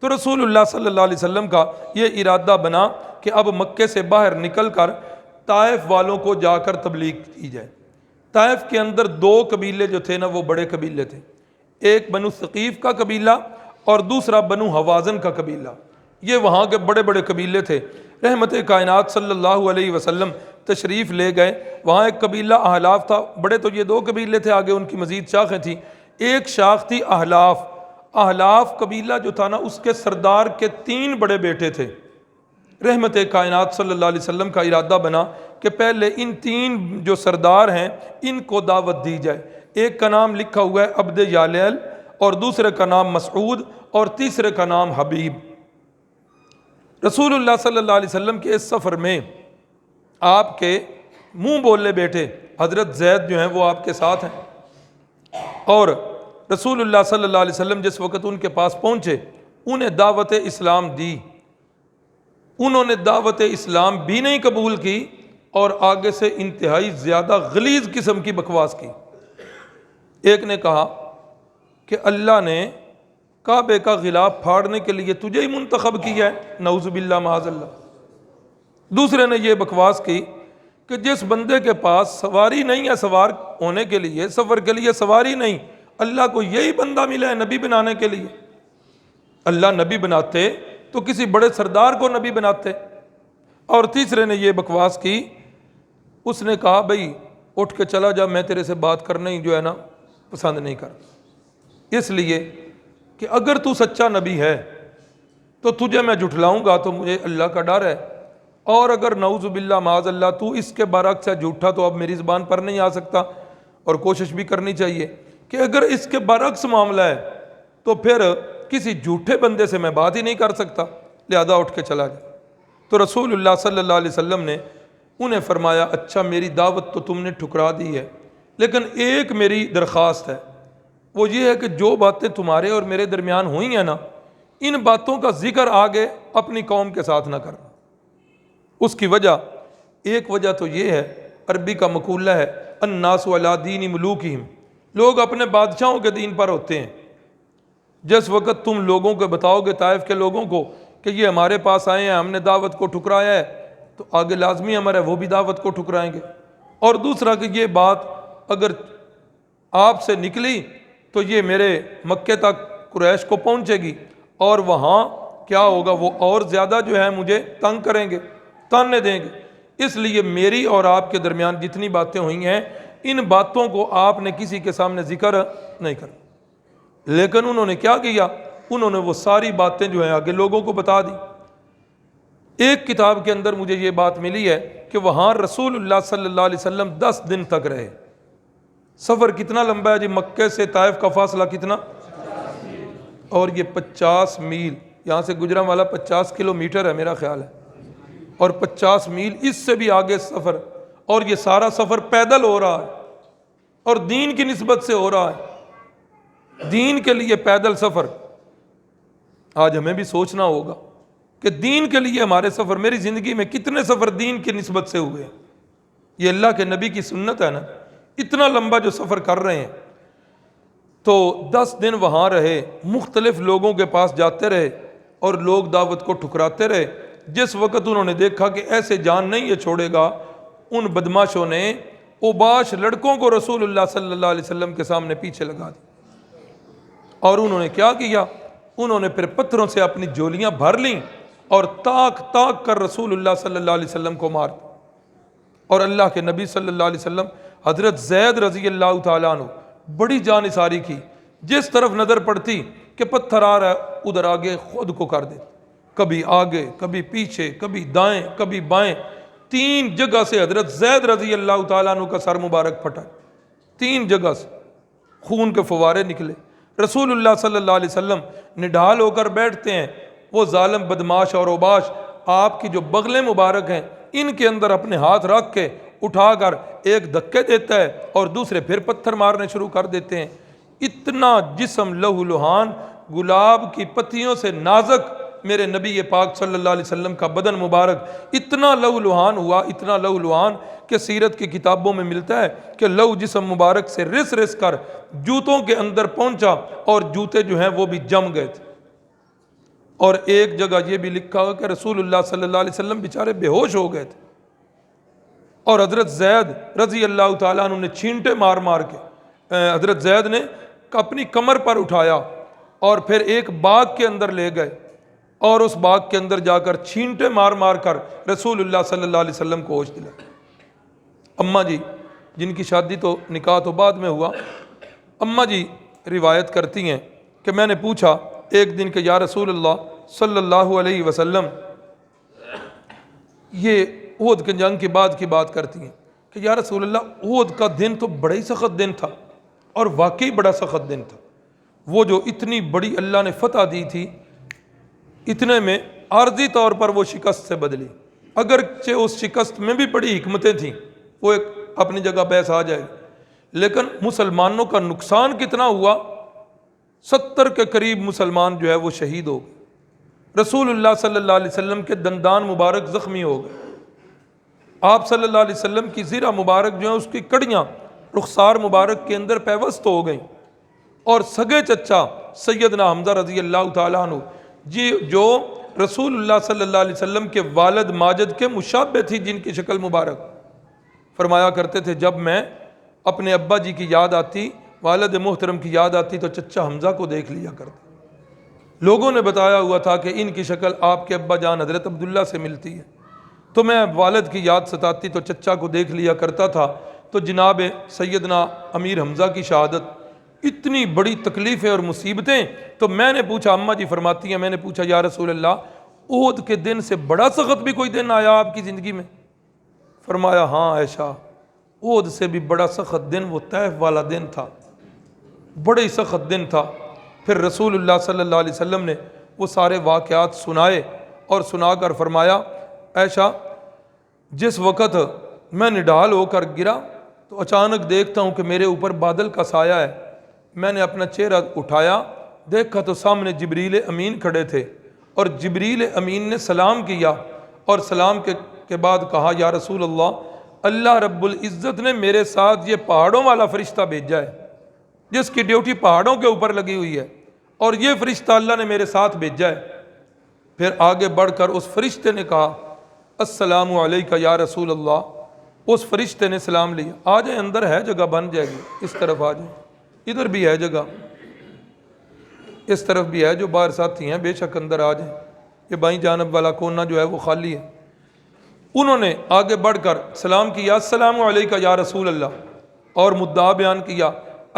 تو رسول اللہ صلی اللہ علیہ وسلم کا یہ ارادہ بنا کہ اب مکے سے باہر نکل کر طائف والوں کو جا کر تبلیغ کی جائے. طائف کے اندر 2 قبیلے جو تھے نا، وہ بڑے قبیلے تھے. ایک بنو ثقیف کا قبیلہ اور دوسرا بنو حوازن کا قبیلہ. یہ وہاں کے بڑے بڑے قبیلے تھے. رحمت کائنات صلی اللہ علیہ وسلم تشریف لے گئے. وہاں ایک قبیلہ احلاف تھا. بڑے تو یہ 2 قبیلے تھے، آگے ان کی مزید شاخیں تھیں. ایک شاخ تھی احلاف. احلاف قبیلہ جو تھا نا، اس کے سردار کے 3 بڑے بیٹے تھے. رحمت کائنات صلی اللہ علیہ وسلم کا ارادہ بنا کہ پہلے ان 3 جو سردار ہیں ان کو دعوت دی جائے. ایک کا نام لکھا ہوا ہے عبد یالیل، اور دوسرے کا نام مسعود، اور تیسرے کا نام حبیب. رسول اللہ صلی اللہ علیہ وسلم کے اس سفر میں آپ کے منہ بولے بیٹے حضرت زید جو ہیں وہ آپ کے ساتھ ہیں. اور رسول اللہ صلی اللہ علیہ وسلم جس وقت ان کے پاس پہنچے، انہیں دعوت اسلام دی. انہوں نے دعوت اسلام بھی نہیں قبول کی، اور آگے سے انتہائی زیادہ غلیظ قسم کی بکواس کی. ایک نے کہا کہ اللہ نے کعبے کا غلاف پھاڑنے کے لیے تجھے ہی منتخب کیا ہے، نعوذ باللہ معاذ اللہ. دوسرے نے یہ بکواس کی کہ جس بندے کے پاس سواری نہیں ہے، سوار ہونے کے لیے، سفر کے لیے سواری نہیں، اللہ کو یہی بندہ ملا ہے نبی بنانے کے لیے. اللہ نبی بناتے تو کسی بڑے سردار کو نبی بناتے. اور تیسرے نے یہ بکواس کی، اس نے کہا بھئی اٹھ کے چلا جا، میں تیرے سے بات کرنا ہی جو ہے نا پسند نہیں کر، اس لیے کہ اگر تو سچا نبی ہے تو تجھے میں جھٹلاؤں گا تو مجھے اللہ کا ڈر ہے، اور اگر نعوذ باللہ معاذ اللہ تو اس کے برعکس ہے جھوٹا تو اب میری زبان پر نہیں آ سکتا. اور کوشش بھی کرنی چاہیے کہ اگر اس کے برعکس معاملہ ہے تو پھر کسی جھوٹے بندے سے میں بات ہی نہیں کر سکتا، لہذا اٹھ کے چلا جائے. تو رسول اللہ صلی اللہ علیہ وسلم نے انہیں فرمایا اچھا میری دعوت تو تم نے ٹھکرا دی ہے، لیکن ایک میری درخواست ہے، وہ یہ ہے کہ جو باتیں تمہارے اور میرے درمیان ہوئی ہیں نا، ان باتوں کا ذکر آگے اپنی قوم کے ساتھ نہ کرنا. اس کی وجہ، ایک وجہ تو یہ ہے، عربی کا مقولہ ہے الناس علی دین ملوکہم، لوگ اپنے بادشاہوں کے دین پر ہوتے ہیں. جس وقت تم لوگوں کو بتاؤ گے، طائف کے لوگوں کو، کہ یہ ہمارے پاس آئے ہیں، ہم نے دعوت کو ٹھکرایا ہے، تو آگے لازمی ہمارا وہ بھی دعوت کو ٹھکرائیں گے. اور دوسرا کہ یہ بات اگر آپ سے نکلی تو یہ میرے مکے تک قریش کو پہنچے گی، اور وہاں کیا ہوگا، وہ اور زیادہ جو ہے مجھے تنگ کریں گے، تانے دیں گے، اس لیے میری اور آپ کے درمیان جتنی باتیں ہوئی ہیں ان باتوں کو آپ نے کسی کے سامنے ذکر نہیں کرنا۔ لیکن انہوں نے کیا کیا، انہوں نے وہ ساری باتیں جو ہیں آگے لوگوں کو بتا دی۔ ایک کتاب کے اندر مجھے یہ بات ملی ہے کہ وہاں رسول اللہ صلی اللہ علیہ وسلم 10 دن تک رہے۔ سفر کتنا لمبا ہے جی، مکے سے طائف کا فاصلہ کتنا، اور یہ 50 میل، یہاں سے گجرانوالہ 50 کلومیٹر ہے میرا خیال ہے، اور 50 میل اس سے بھی آگے سفر، اور یہ سارا سفر پیدل ہو رہا ہے، اور دین کی نسبت سے ہو رہا ہے، دین کے لیے پیدل سفر۔ آج ہمیں بھی سوچنا ہوگا کہ دین کے لیے ہمارے سفر، میری زندگی میں کتنے سفر دین کی نسبت سے ہوئے ہیں۔ یہ اللہ کے نبی کی سنت ہے نا، اتنا لمبا جو سفر کر رہے ہیں۔ تو 10 دن وہاں رہے، مختلف لوگوں کے پاس جاتے رہے، اور لوگ دعوت کو ٹھکراتے رہے۔ جس وقت انہوں نے دیکھا کہ ایسے جان نہیں یہ چھوڑے گا، ان بدماشوں نے اوباش لڑکوں کو رسول اللہ صلی اللہ علیہ وسلم کے سامنے پیچھے لگا دی، اور انہوں نے کیا کیا، انہوں نے پھر پتھروں سے اپنی جولیاں بھر لیں اور تاک تاک کر رسول اللہ صلی اللہ علیہ وسلم کو مار دیا۔ اور اللہ کے نبی صلی اللہ علیہ وسلم حضرت زید رضی اللہ تعالیٰ عنہ بڑی جانثاری کی، جس طرف نظر پڑتی کہ پتھر آ رہا ہے ادھر آگے خود کو کر دیتے، کبھی آگے کبھی پیچھے کبھی دائیں کبھی بائیں۔ 3 جگہ سے حضرت زید رضی اللہ تعالیٰ عنہ کا سر مبارک پھٹا، 3 جگہ سے خون کے فوارے نکلے۔ رسول اللہ صلی اللہ علیہ وسلم نڈھال ہو کر بیٹھتے ہیں، وہ ظالم بدماش اور اوباش آپ کی جو بغلیں مبارک ہیں ان کے اندر اپنے ہاتھ رکھ کے اٹھا کر ایک دھکے دیتا ہے اور دوسرے پھر پتھر مارنے شروع کر دیتے ہیں۔ اتنا جسم لہو لہان، گلاب کی پتیوں سے نازک میرے نبی پاک صلی اللہ علیہ وسلم کا بدن مبارک اتنا لہو لہان ہوا، اتنا لہو لہان کہ سیرت کی کتابوں میں ملتا ہے کہ لہو جسم مبارک سے رس رس کر جوتوں کے اندر پہنچا، اور جوتے جو ہیں وہ بھی جم گئے تھے۔ اور ایک جگہ یہ بھی لکھا ہوا کہ رسول اللہ صلی اللہ علیہ وسلم بیچارے بے ہوش ہو گئے تھے، اور حضرت زید رضی اللہ تعالیٰ عنہ نے چھینٹے مار مار کے حضرت زید نے اپنی کمر پر اٹھایا اور پھر ایک باغ کے اندر لے گئے، اور اس باغ کے اندر جا کر چھینٹے مار مار کر رسول اللہ صلی اللہ علیہ وسلم کو ہوش دلا۔ اماں جی، جن کی شادی تو نکاح تو بعد میں ہوا، اماں جی روایت کرتی ہیں کہ میں نے پوچھا ایک دن کہ یا رسول اللہ صلی اللہ علیہ وسلم، یہ احد کے جنگ کے بعد کی بات کرتی ہیں کہ یا رسول اللہ احد کا دن تو بڑا ہی سخت دن تھا، اور واقعی بڑا سخت دن تھا۔ وہ جو اتنی بڑی اللہ نے فتح دی تھی، اتنے میں عارضی طور پر وہ شکست سے بدلی، اگرچہ اس شکست میں بھی بڑی حکمتیں تھیں، وہ ایک اپنی جگہ بحث آ جائے، لیکن مسلمانوں کا نقصان کتنا ہوا، 70 کے قریب مسلمان جو ہے وہ شہید ہو گئے، رسول اللہ صلی اللہ علیہ وسلم کے دندان مبارک زخمی ہو گئے، آپ صلی اللہ علیہ وسلم کی زرہ مبارک جو ہے اس کی کڑیاں رخسار مبارک کے اندر پیوست ہو گئیں، اور سگے چچا سیدنا حمزہ رضی اللہ تعالیٰ عنہ جی جو رسول اللہ صلی اللہ علیہ وسلم کے والد ماجد کے مشابہ تھی، جن کی شکل مبارک، فرمایا کرتے تھے جب میں اپنے ابا جی کی یاد آتی، والد محترم کی یاد آتی تو چچا حمزہ کو دیکھ لیا کرتے۔ لوگوں نے بتایا ہوا تھا کہ ان کی شکل آپ کے ابا جان حضرت عبداللہ سے ملتی ہے، تو میں والد کی یاد ستاتی تو چچا کو دیکھ لیا کرتا تھا۔ تو جناب سیدنا امیر حمزہ کی شہادت، اتنی بڑی تکلیفیں اور مصیبتیں، تو میں نے پوچھا، اماں جی فرماتی ہیں میں نے پوچھا یا رسول اللہ احد کے دن سے بڑا سخت بھی کوئی دن آیا آپ کی زندگی میں؟ فرمایا ہاں عائشہ، احد سے بھی بڑا سخت دن وہ طیف والا دن تھا، بڑا ہی سخت دن تھا۔ پھر رسول اللہ صلی اللہ علیہ وسلم نے وہ سارے واقعات سنائے، اور سنا کر فرمایا عائشہ جس وقت میں نڈال ہو کر گرا تو اچانک دیکھتا ہوں کہ میرے اوپر بادل کا سایہ ہے، میں نے اپنا چہرہ اٹھایا، دیکھا تو سامنے جبریل امین کھڑے تھے، اور جبریل امین نے سلام کیا، اور سلام کے بعد کہا یا رسول اللہ رب العزت نے میرے ساتھ یہ پہاڑوں والا فرشتہ بھیجا ہے، جس کی ڈیوٹی پہاڑوں کے اوپر لگی ہوئی ہے، اور یہ فرشتہ اللہ نے میرے ساتھ بھیجا ہے۔ پھر آگے بڑھ کر اس فرشتے نے کہا السلام علیکہ یا رسول اللہ، اس فرشتے نے سلام لیا، آ جائیں اندر ہے جگہ، بن جائے گی، اس طرف آ جائیں، ادھر بھی ہے جگہ، اس طرف بھی ہے، جو باہر ساتھی ہیں بے شک اندر آ جائیں، یہ بائیں جانب والا کونا جو ہے وہ خالی ہے۔ انہوں نے آگے بڑھ کر سلام کیا، السلام علیکہ یا رسول اللہ، اور مدعا بیان کیا،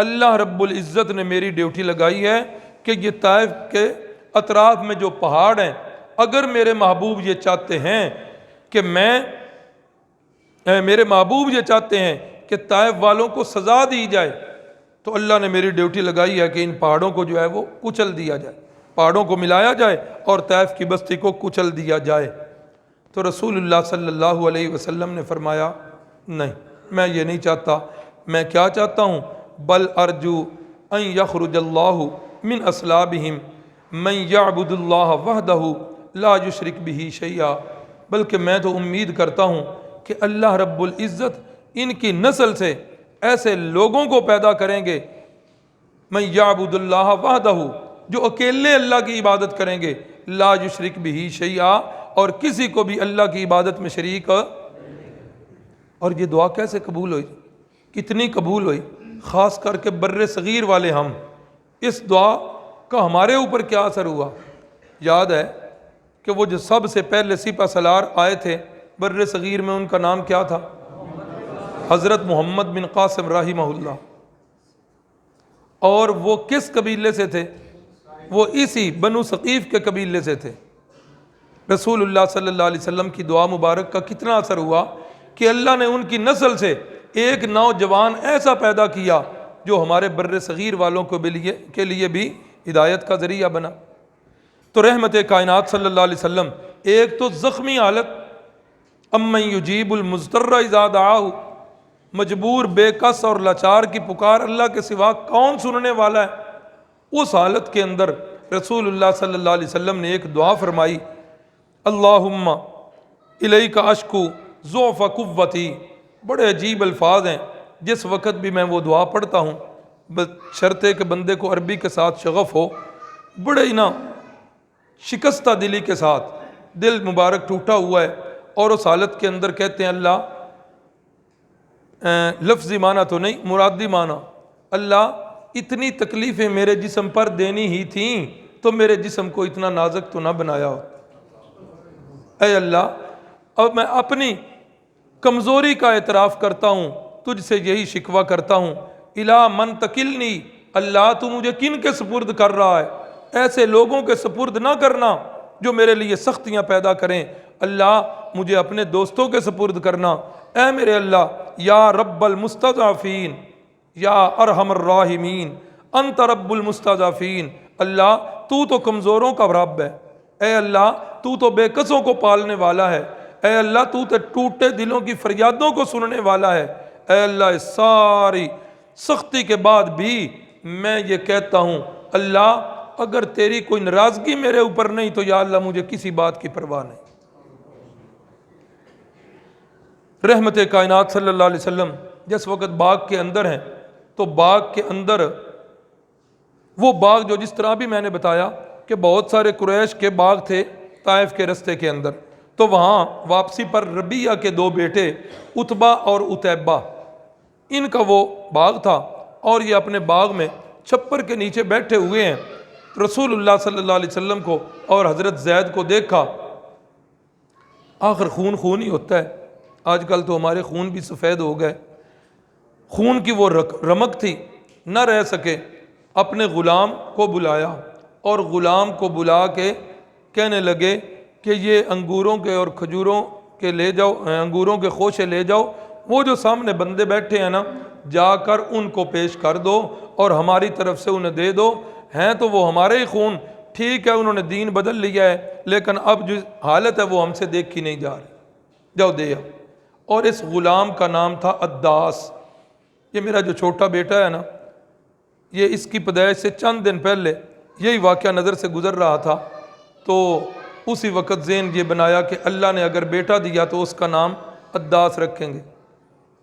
اللہ رب العزت نے میری ڈیوٹی لگائی ہے کہ یہ طائف کے اطراف میں جو پہاڑ ہیں، اگر میرے محبوب یہ چاہتے ہیں کہ میرے محبوب یہ چاہتے ہیں کہ طائف والوں کو سزا دی جائے، تو اللہ نے میری ڈیوٹی لگائی ہے کہ ان پہاڑوں کو جو ہے وہ کچل دیا جائے، پہاڑوں کو ملایا جائے اور طائف کی بستی کو کچل دیا جائے۔ تو رسول اللہ صلی اللہ علیہ وسلم نے فرمایا نہیں، میں یہ نہیں چاہتا، میں کیا چاہتا ہوں، بل ارجو ان یخرج اللہ من اصلابہم من یعبد اللہ وحدہ لا یشرک بہ شیئا، بلکہ میں تو امید کرتا ہوں کہ اللہ رب العزت ان کی نسل سے ایسے لوگوں کو پیدا کریں گے، من یعبد اللہ وحدہ، جو اکیلے اللہ کی عبادت کریں گے، لا یشرک بہ شیئا، اور کسی کو بھی اللہ کی عبادت میں شریک۔ اور یہ دعا کیسے قبول ہوئی، کتنی قبول ہوئی، خاص کر کے بر صغیر والے ہم، اس دعا کا ہمارے اوپر کیا اثر ہوا۔ یاد ہے کہ وہ جو سب سے پہلے سپہ سالار آئے تھے بر صغیر میں، ان کا نام کیا تھا، حضرت محمد بن قاسم رحمہ اللہ، اور وہ کس قبیلے سے تھے، وہ اسی بنو ثقیف کے قبیلے سے تھے۔ رسول اللہ صلی اللہ علیہ وسلم کی دعا مبارک کا کتنا اثر ہوا کہ اللہ نے ان کی نسل سے ایک نوجوان ایسا پیدا کیا جو ہمارے بر صغیر والوں کے لیے بھی ہدایت کا ذریعہ بنا۔ تو رحمت کائنات صلی اللہ علیہ وسلم ایک تو زخمی حالت، امن یجیب المضطر اذا دعاہ، مجبور، بے کس اور لاچار کی پکار اللہ کے سوا کون سننے والا ہے، اس حالت کے اندر رسول اللہ صلی اللہ علیہ وسلم نے ایک دعا فرمائی، اللہم الیک اشکو ضعف قوتی۔ بڑے عجیب الفاظ ہیں، جس وقت بھی میں وہ دعا پڑھتا ہوں، شرط ہے کہ بندے کو عربی کے ساتھ شغف ہو، بڑے ہی نا شکستہ دلی کے ساتھ، دل مبارک ٹوٹا ہوا ہے، اور اس حالت کے اندر کہتے ہیں اللہ، لفظی معنی تو نہیں، مرادی معنی، اللہ اتنی تکلیفیں میرے جسم پر دینی ہی تھیں تو میرے جسم کو اتنا نازک تو نہ بنایا ہو۔ اے اللہ، اب میں اپنی کمزوری کا اعتراف کرتا ہوں، تجھ سے یہی شکوہ کرتا ہوں، الا من تکلنی، اللہ تو مجھے کن کے سپرد کر رہا ہے، ایسے لوگوں کے سپرد نہ کرنا جو میرے لیے سختیاں پیدا کریں، اللہ مجھے اپنے دوستوں کے سپرد کرنا، اے میرے اللہ، یا رب المستضعفین، یا ارحم الراحمین، انت رب المستضعفین، اللہ تو کمزوروں کا رب ہے، اے اللہ تو بے کسوں کو پالنے والا ہے، اے اللہ تو ٹوٹے دلوں کی فریادوں کو سننے والا ہے، اے اللہ اس ساری سختی کے بعد بھی میں یہ کہتا ہوں، اللہ اگر تیری کوئی ناراضگی میرے اوپر نہیں تو یا اللہ مجھے کسی بات کی پرواہ نہیں۔ رحمت کائنات صلی اللہ علیہ وسلم جس وقت باغ کے اندر ہیں، تو باغ کے اندر وہ باغ جو جس طرح بھی میں نے بتایا کہ بہت سارے قریش کے باغ تھے طائف کے رستے کے اندر، تو وہاں واپسی پر ربیعہ کے دو بیٹے عتبہ اور عتیبہ، ان کا وہ باغ تھا، اور یہ اپنے باغ میں چھپر کے نیچے بیٹھے ہوئے ہیں۔ رسول اللہ صلی اللہ علیہ وسلم کو اور حضرت زید کو دیکھا، آخر خون خون ہی ہوتا ہے، آج کل تو ہمارے خون بھی سفید ہو گئے، خون کی وہ رمق تھی، نہ رہ سکے، اپنے غلام کو بلایا اور غلام کو بلا کے کہنے لگے کہ یہ انگوروں کے اور کھجوروں کے لے جاؤ، انگوروں کے خوشے لے جاؤ، وہ جو سامنے بندے بیٹھے ہیں نا، جا کر ان کو پیش کر دو اور ہماری طرف سے انہیں دے دو، ہیں تو وہ ہمارے ہی خون، ٹھیک ہے انہوں نے دین بدل لیا ہے لیکن اب جو حالت ہے وہ ہم سے دیکھی نہیں جا رہی، جاؤ دے آؤ۔ اور اس غلام کا نام تھا عداس۔ یہ میرا جو چھوٹا بیٹا ہے نا، یہ اس کی پیدائش سے چند دن پہلے یہی واقعہ نظر سے گزر رہا تھا، تو اسی وقت ذہن یہ بنایا کہ اللہ نے اگر بیٹا دیا تو اس کا نام عداس رکھیں گے،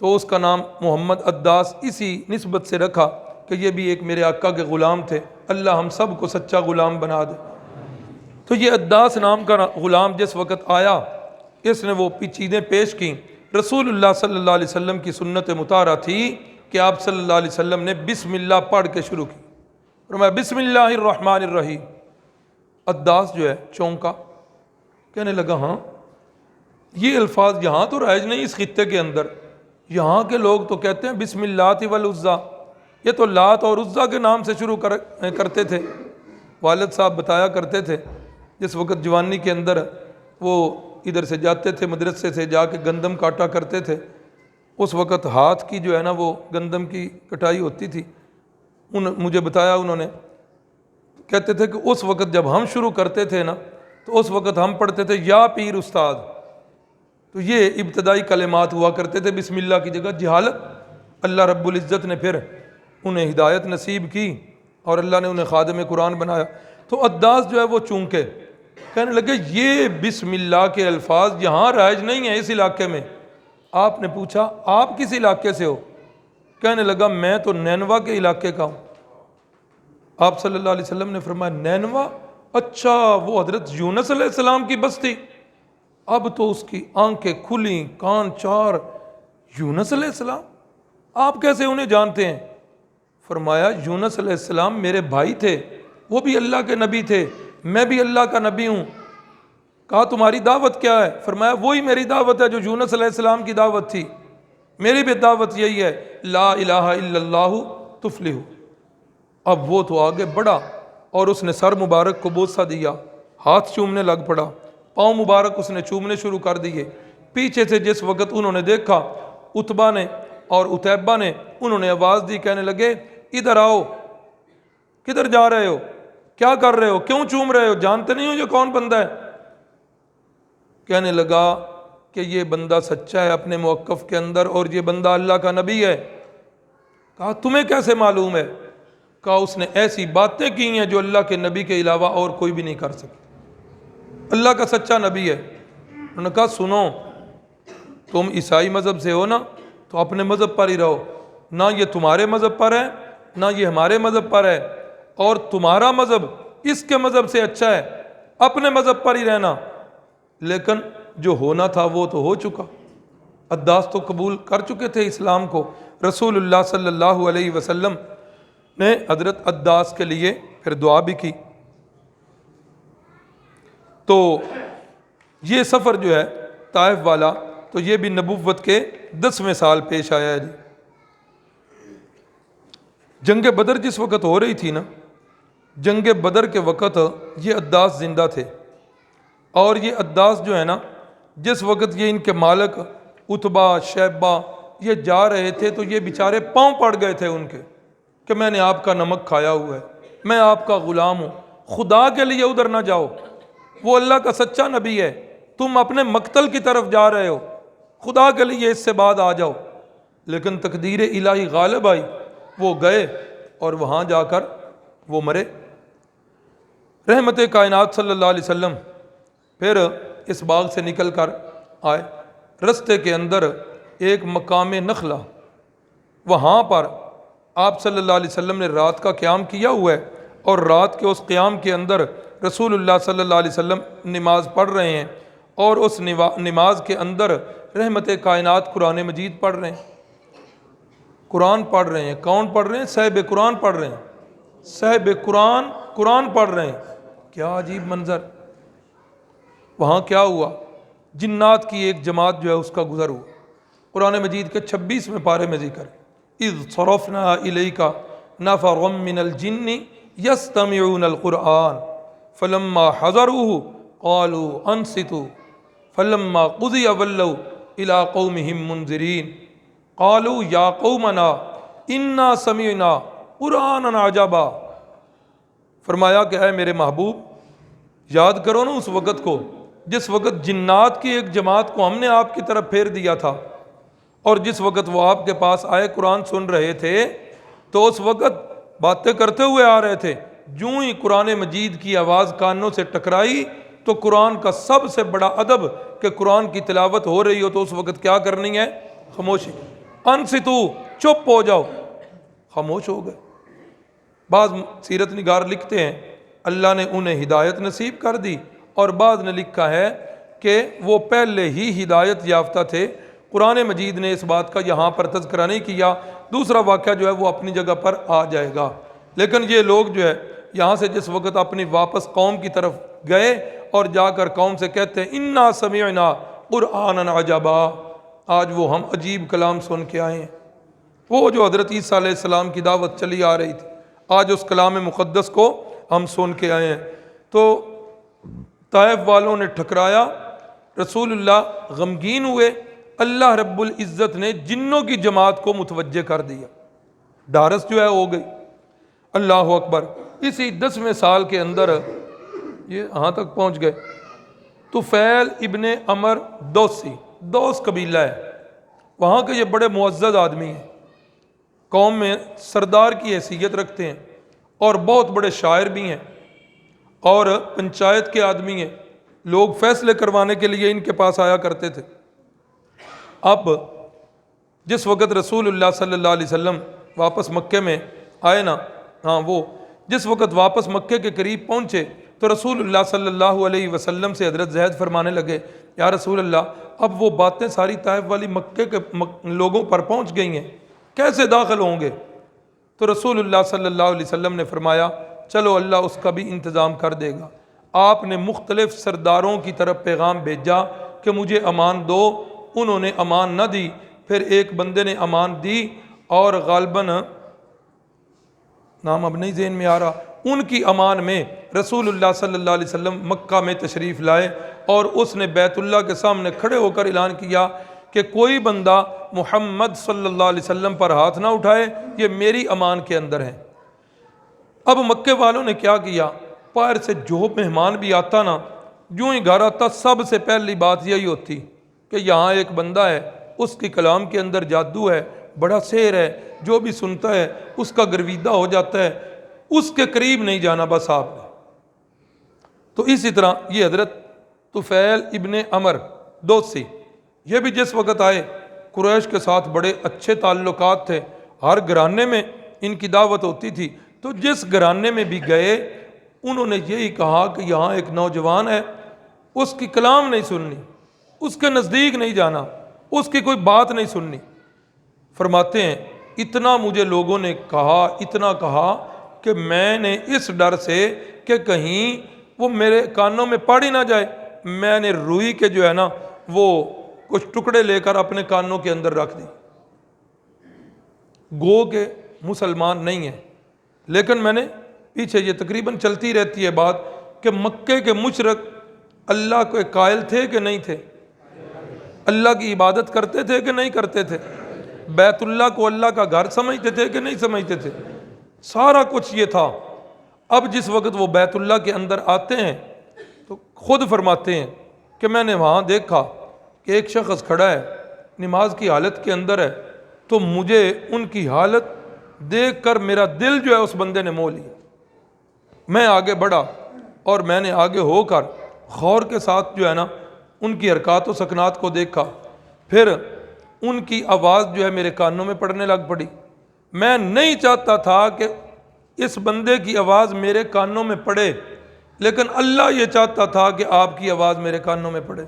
تو اس کا نام محمد عداس اسی نسبت سے رکھا کہ یہ بھی ایک میرے آقا کے غلام تھے، اللہ ہم سب کو سچا غلام بنا دے۔ تو یہ عداس نام کا غلام جس وقت آیا، اس نے وہ چیزیں پیش کی، رسول اللہ صلی اللہ علیہ وسلم کی سنت مطہرہ تھی کہ آپ صلی اللہ علیہ وسلم نے بسم اللہ پڑھ کے شروع کی، فرمایا بسم اللہ الرحمن الرحیم۔ عداس جو ہے چونکا، کہنے لگا ہاں یہ الفاظ یہاں تو رائج نہیں اس خطے کے اندر، یہاں کے لوگ تو کہتے ہیں بسم اللہ والعزیٰ، یہ تو لات اور عزیٰ کے نام سے شروع کرتے تھے۔ والد صاحب بتایا کرتے تھے جس وقت جوانی کے اندر وہ ادھر سے جاتے تھے، مدرسے سے جا کے گندم کاٹا کرتے تھے، اس وقت ہاتھ کی جو ہے نا وہ گندم کی کٹائی ہوتی تھی، مجھے بتایا انہوں نے، کہتے تھے کہ اس وقت جب ہم شروع کرتے تھے نا تو اس وقت ہم پڑھتے تھے یا پیر استاد، تو یہ ابتدائی کلمات ہوا کرتے تھے بسم اللہ کی جگہ۔ جہالت، اللہ رب العزت نے پھر انہیں ہدایت نصیب کی اور اللہ نے انہیں خادم قرآن بنایا۔ تو عداس جو ہے وہ چونکے کہنے لگے یہ بسم اللہ کے الفاظ یہاں رائج نہیں ہیں اس علاقے میں۔ آپ نے پوچھا آپ کس علاقے سے ہو؟ کہنے لگا میں تو نینوا کے علاقے کا ہوں۔ آپ صلی اللہ علیہ وسلم نے فرمایا نینوا؟ اچھا وہ حضرت یونس علیہ السلام کی بستی، اب تو اس کی آنکھیں کھلیں کان چار، یونس علیہ السلام آپ کیسے انہیں جانتے ہیں؟ فرمایا یونس علیہ السلام میرے بھائی تھے، وہ بھی اللہ کے نبی تھے، میں بھی اللہ کا نبی ہوں۔ کہا تمہاری دعوت کیا ہے؟ فرمایا وہی میری دعوت ہے جو یونس علیہ السلام کی دعوت تھی، میری بھی دعوت یہی ہے، لا الہ الا اللہ تفلح۔ اب وہ تو آگے بڑھا اور اس نے سر مبارک کو بوسہ دیا، ہاتھ چومنے لگ پڑا، پاؤں مبارک اس نے چومنے شروع کر دیے۔ پیچھے سے جس وقت انہوں نے دیکھا عتبہ نے اور عتیبہ نے، انہوں نے آواز دی، کہنے لگے ادھر آؤ، کدھر جا رہے ہو، کیا کر رہے ہو، کیوں چوم رہے ہو، جانتے نہیں ہو یہ کون بندہ ہے؟ کہنے لگا کہ یہ بندہ سچا ہے اپنے موقف کے اندر اور یہ بندہ اللہ کا نبی ہے۔ کہا تمہیں کیسے معلوم ہے؟ کہا اس نے ایسی باتیں کی ہیں جو اللہ کے نبی کے علاوہ اور کوئی بھی نہیں کر سکتا، اللہ کا سچا نبی ہے۔ انہوں نے کہا سنو، تم عیسائی مذہب سے ہو نا تو اپنے مذہب پر ہی رہو، نہ یہ تمہارے مذہب پر ہے نہ یہ ہمارے مذہب پر ہے، اور تمہارا مذہب اس کے مذہب سے اچھا ہے، اپنے مذہب پر ہی رہنا۔ لیکن جو ہونا تھا وہ تو ہو چکا، عداس تو قبول کر چکے تھے اسلام کو۔ رسول اللہ صلی اللہ علیہ وسلم نے حضرت عداس کے لیے پھر دعا بھی کی۔ تو یہ سفر جو ہے طائف والا تو یہ بھی نبوت کے 10ویں سال پیش آیا ہے جی۔ جنگ بدر جس وقت ہو رہی تھی نا، جنگ بدر کے وقت یہ عداس زندہ تھے، اور یہ عداس جو ہے نا جس وقت یہ ان کے مالک عتبہ شیبہ یہ جا رہے تھے تو یہ بیچارے پاؤں پڑ گئے تھے ان کے کہ میں نے آپ کا نمک کھایا ہوا ہے، میں آپ کا غلام ہوں، خدا کے لیے ادھر نہ جاؤ، وہ اللہ کا سچا نبی ہے، تم اپنے مقتل کی طرف جا رہے ہو، خدا کے لیے اس سے بعد آ جاؤ۔ لیکن تقدیر الہی غالب آئی، وہ گئے اور وہاں جا کر وہ مرے۔ رحمت کائنات صلی اللہ علیہ وسلم پھر اس باغ سے نکل کر آئے، رستے کے اندر ایک مقام نخلہ، وہاں پر آپ صلی اللہ علیہ وسلم نے رات کا قیام کیا ہوا ہے، اور رات کے اس قیام کے اندر رسول اللہ صلی اللہ علیہ وسلم نماز پڑھ رہے ہیں، اور اس نماز کے اندر رحمت کائنات قرآن مجید پڑھ رہے ہیں، قرآن پڑھ رہے ہیں۔ کون پڑھ رہے ہیں؟ صاحب قرآن پڑھ رہے ہیں، صاحب قرآن قرآن پڑھ رہے ہیں۔ کیا عجیب منظر! وہاں کیا ہوا؟ جنات کی ایک جماعت جو ہے اس کا گزر ہوا۔ قرآن مجید کے 26ویں پارے میں ذکر اذ صرفنا الیک نفرا من الجن یستمعون القرآن فلما حضروه قالوا انصتوا فلما قضی ولوا الی قومهم منذرین قالوا یا قومنا انا سمعنا قرآنا عجبا۔ فرمایا کہ اے میرے محبوب یاد کرو نا اس وقت کو جس وقت جنات کی ایک جماعت کو ہم نے آپ کی طرف پھیر دیا تھا، اور جس وقت وہ آپ کے پاس آئے قرآن سن رہے تھے تو اس وقت باتیں کرتے ہوئے آ رہے تھے، جوں ہی قرآن مجید کی آواز کانوں سے ٹکرائی تو قرآن کا سب سے بڑا ادب کہ قرآن کی تلاوت ہو رہی ہو تو اس وقت کیا کرنی ہے؟ خاموشی۔ انصتو، چپ ہو جاؤ، خاموش ہو گئے۔ بعض سیرت نگار لکھتے ہیں اللہ نے انہیں ہدایت نصیب کر دی، اور بعض نے لکھا ہے کہ وہ پہلے ہی ہدایت یافتہ تھے، قرآن مجید نے اس بات کا یہاں پر تذکرہ نہیں کیا، دوسرا واقعہ جو ہے وہ اپنی جگہ پر آ جائے گا۔ لیکن یہ لوگ جو ہے یہاں سے جس وقت اپنی واپس قوم کی طرف گئے اور جا کر قوم سے کہتے ہیں انا سمعنا قرآنا عجبا، آج وہ ہم عجیب کلام سن کے آئے ہیں۔ وہ جو حضرت عیسیٰ علیہ السلام کی دعوت چلی آ رہی تھی، آج اس کلام مقدس کو ہم سن کے آئے ہیں۔ تو طائف والوں نے ٹھکرایا، رسول اللہ غمگین ہوئے، اللہ رب العزت نے جنوں کی جماعت کو متوجہ کر دیا، ڈھارس جو ہے ہو گئی۔ اللہ اکبر۔ اسی 10ویں سال کے اندر یہ یہاں تک پہنچ گئے۔ طفیل ابن عمر دوسی، دوس قبیلہ ہے، وہاں کے یہ بڑے معزز آدمی ہیں، قوم میں سردار کی حیثیت رکھتے ہیں اور بہت بڑے شاعر بھی ہیں اور پنچایت کے آدمی ہیں، لوگ فیصلے کروانے کے لیے ان کے پاس آیا کرتے تھے۔ اب جس وقت رسول اللہ صلی اللہ علیہ وسلم واپس مکے میں آئے نا، وہ جس وقت واپس مکے کے قریب پہنچے تو رسول اللہ صلی اللہ علیہ وسلم سے حضرت زید فرمانے لگے یا رسول اللہ اب وہ باتیں ساری طائف والی مکے کے لوگوں پر پہنچ گئی ہیں، کیسے داخل ہوں گے؟ تو رسول اللہ صلی اللہ علیہ وسلم نے فرمایا چلو اللہ اس کا بھی انتظام کر دے گا۔ آپ نے مختلف سرداروں کی طرف پیغام بھیجا کہ مجھے امان دو، انہوں نے امان نہ دی، پھر ایک بندے نے امان دی اور غالباً نام اب نہیں ذہن میں آ رہا، ان کی امان میں رسول اللہ صلی اللہ علیہ وسلم مکہ میں تشریف لائے اور اس نے بیت اللہ کے سامنے کھڑے ہو کر اعلان کیا کہ کوئی بندہ محمد صلی اللہ علیہ وسلم پر ہاتھ نہ اٹھائے، یہ میری امان کے اندر ہے۔ اب مکے والوں نے کیا کیا، باہر سے جو مہمان بھی آتا نا، جو ہی گھر آتا سب سے پہلی بات یہی ہوتی کہ یہاں ایک بندہ ہے، اس کی کلام کے اندر جادو ہے، بڑا سحر ہے، جو بھی سنتا ہے اس کا گرویدہ ہو جاتا ہے، اس کے قریب نہیں جانا بس آپ نے۔ تو اسی طرح یہ حضرت طفیل ابن عمر دوسی، یہ بھی جس وقت آئے قریش کے ساتھ بڑے اچھے تعلقات تھے، ہر گھرانے میں ان کی دعوت ہوتی تھی، تو جس گھرانے میں بھی گئے انہوں نے یہی کہا کہ یہاں ایک نوجوان ہے، اس کی کلام نہیں سننی، اس کے نزدیک نہیں جانا، اس کی کوئی بات نہیں سننی۔ فرماتے ہیں اتنا مجھے لوگوں نے کہا، اتنا کہا کہ میں نے اس ڈر سے کہ کہیں وہ میرے کانوں میں پڑ ہی نہ جائے، میں نے روئی کے جو ہے نا وہ کچھ ٹکڑے لے کر اپنے کانوں کے اندر رکھ دی۔ گو کہ مسلمان نہیں ہیں، لیکن میں نے پیچھے یہ تقریباً چلتی رہتی ہے بات کہ مکے کے مشرک اللہ کے قائل تھے کہ نہیں تھے، اللہ کی عبادت کرتے تھے کہ نہیں کرتے تھے، بیت اللہ کو اللہ کا گھر سمجھتے تھے کہ نہیں سمجھتے تھے، سارا کچھ یہ تھا۔ اب جس وقت وہ بیت اللہ کے اندر آتے ہیں تو خود فرماتے ہیں کہ میں نے وہاں دیکھا کہ ایک شخص کھڑا ہے، نماز کی حالت کے اندر ہے، تو مجھے ان کی حالت دیکھ کر میرا دل جو ہے اس بندے نے موہ لیا۔ میں آگے بڑھا اور میں نے آگے ہو کر غور کے ساتھ جو ہے نا ان کی حرکات و سکنات کو دیکھا، پھر ان کی آواز جو ہے میرے کانوں میں پڑنے لگ پڑی۔ میں نہیں چاہتا تھا کہ اس بندے کی آواز میرے کانوں میں پڑے، لیکن اللہ یہ چاہتا تھا کہ آپ کی آواز میرے کانوں میں پڑے۔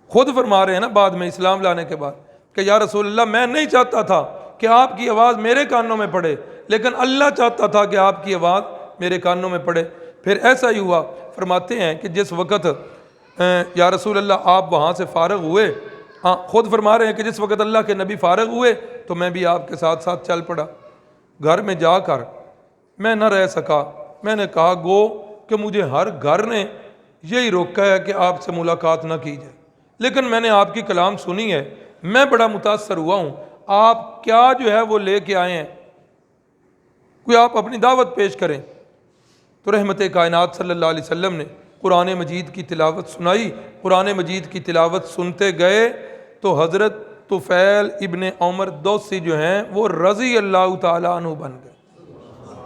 خود فرما رہے ہیں نا بعد میں اسلام لانے کے بعد کہ یا رسول اللہ میں نہیں چاہتا تھا کہ آپ کی آواز میرے کانوں میں پڑے، لیکن اللہ چاہتا تھا کہ آپ کی آواز میرے کانوں میں پڑے۔ پھر ایسا ہی ہوا، فرماتے ہیں کہ جس وقت یا رسول اللہ آپ وہاں سے فارغ ہوئے، خود فرما رہے ہیں کہ جس وقت اللہ کے نبی فارغ ہوئے تو میں بھی آپ کے ساتھ ساتھ چل پڑا۔ گھر میں جا کر میں نہ رہ سکا، میں نے کہا گو کہ مجھے ہر گھر نے یہی روکا ہے کہ آپ سے ملاقات نہ کی جائے، لیکن میں نے آپ کی کلام سنی ہے، میں بڑا متاثر ہوا ہوں، آپ کیا جو ہے وہ لے کے آئے ہیں، کوئی آپ اپنی دعوت پیش کریں۔ تو رحمت کائنات صلی اللہ علیہ وسلم نے قرآن مجید کی تلاوت سنائی۔ قرآن مجید کی تلاوت سنتے گئے تو حضرت طفیل ابن عمر دوسی جو ہیں وہ رضی اللہ تعالیٰ عنہ بن گئے،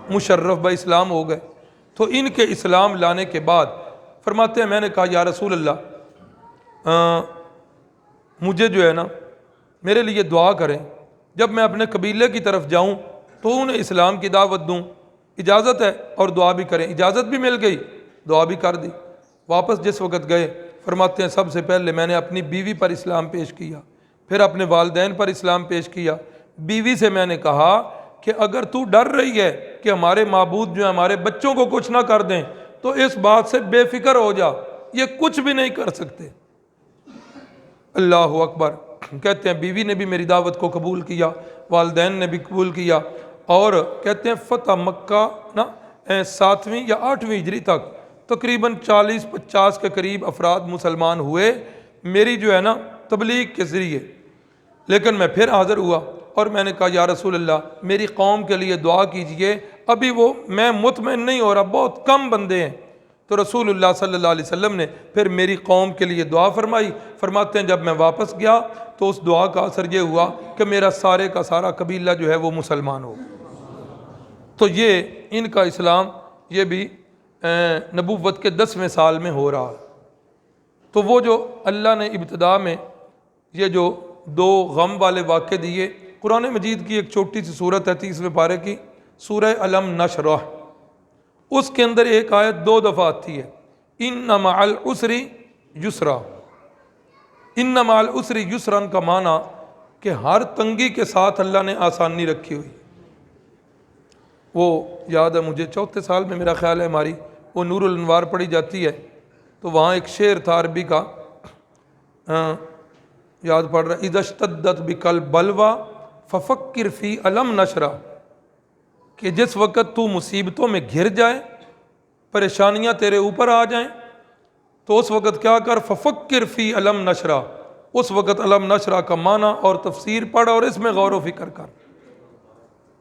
مشرف با اسلام ہو گئے۔ تو ان کے اسلام لانے کے بعد فرماتے ہیں میں نے کہا یا رسول اللہ مجھے جو ہے نا میرے لیے دعا کریں، جب میں اپنے قبیلے کی طرف جاؤں تو انہیں اسلام کی دعوت دوں، اجازت ہے؟ اور دعا بھی کریں۔ اجازت بھی مل گئی، دعا بھی کر دی۔ واپس جس وقت گئے فرماتے ہیں سب سے پہلے میں نے اپنی بیوی پر اسلام پیش کیا، پھر اپنے والدین پر اسلام پیش کیا۔ بیوی سے میں نے کہا کہ اگر تو ڈر رہی ہے کہ ہمارے معبود جو ہیں ہمارے بچوں کو کچھ نہ کر دیں تو اس بات سے بے فکر ہو جا، یہ کچھ بھی نہیں کر سکتے۔ اللہ اکبر۔ کہتے ہیں بیوی نے بھی میری دعوت کو قبول کیا، والدین نے بھی قبول کیا، اور کہتے ہیں فتح مکہ نا 7ویں یا 8ویں ہجری تک تقریباً 40-50 کے قریب افراد مسلمان ہوئے میری جو ہے نا تبلیغ کے ذریعے۔ لیکن میں پھر حاضر ہوا اور میں نے کہا یا رسول اللہ میری قوم کے لیے دعا کیجئے، ابھی میں مطمئن نہیں ہو رہا، بہت کم بندے ہیں۔ تو رسول اللہ صلی اللہ علیہ وسلم نے پھر میری قوم کے لیے دعا فرمائی۔ فرماتے ہیں جب میں واپس گیا تو اس دعا کا اثر یہ ہوا کہ میرا سارے کا سارا قبیلہ جو ہے وہ مسلمان ہو۔ تو یہ ان کا اسلام یہ بھی نبوت کے 10ویں سال میں ہو رہا۔ تو وہ جو اللہ نے ابتدا میں یہ جو 2 غم والے واقعے دیے، قرآن مجید کی ایک چھوٹی سی صورت ہے 30ویں پارے کی، سورہ الم نشرح، اس کے اندر ایک آیت 2 دفعہ آتی ہے، ان مع العسر یسرا۔ ان مع العسر یسرا کا معنی کہ ہر تنگی کے ساتھ اللہ نے آسانی رکھی ہوئی۔ وہ یاد ہے مجھے 4تھے سال میں میرا خیال ہے ہماری وہ نور الانوار پڑھی جاتی ہے، تو وہاں ایک شعر تھا عربی کا، یاد پڑھ رہا ہے، اذا اشتدت بک البلوی ففکر فی الم نشرا، کہ جس وقت تو مصیبتوں میں گھر جائے، پریشانیاں تیرے اوپر آ جائیں، تو اس وقت کیا کر، ففکر فی الم نشرا، اس وقت الم نشرا کا معنی اور تفسیر پڑھ اور اس میں غور و فکر کر۔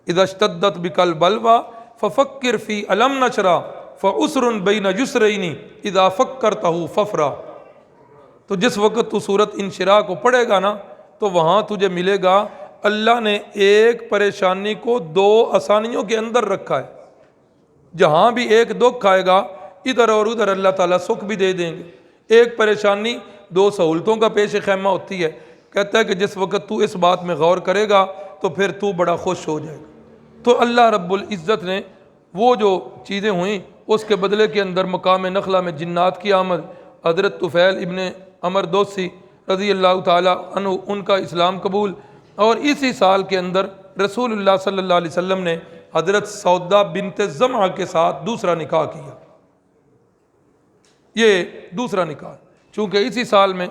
اذا اشتدت بک البلوی ففکر فی الم نشرا فعسر بین یسرین اذا فکرتہ ففرا۔ تو جس وقت تو سورت انشراح کو پڑھے گا نا تو وہاں تجھے ملے گا اللہ نے ایک پریشانی کو 2 آسانیوں کے اندر رکھا ہے، جہاں بھی ایک دکھ آئے گا ادھر اور ادھر اللہ تعالیٰ سکھ بھی دے دیں گے۔ ایک پریشانی 2 سہولتوں کا پیش خیمہ ہوتی ہے۔ کہتا ہے کہ جس وقت تو اس بات میں غور کرے گا تو پھر تو بڑا خوش ہو جائے گا۔ تو اللہ رب العزت نے وہ جو چیزیں ہوئیں اس کے بدلے کے اندر مقام نخلہ میں جنات کی آمد، حضرت طفیل ابن عمر دوسی رضی اللہ تعالیٰ عنہ ان کا اسلام قبول، اور اسی سال کے اندر رسول اللہ صلی اللہ علیہ وسلم نے حضرت سودا بنت زمعہ کے ساتھ دوسرا نکاح کیا۔ یہ دوسرا نکاح، چونکہ اسی سال میں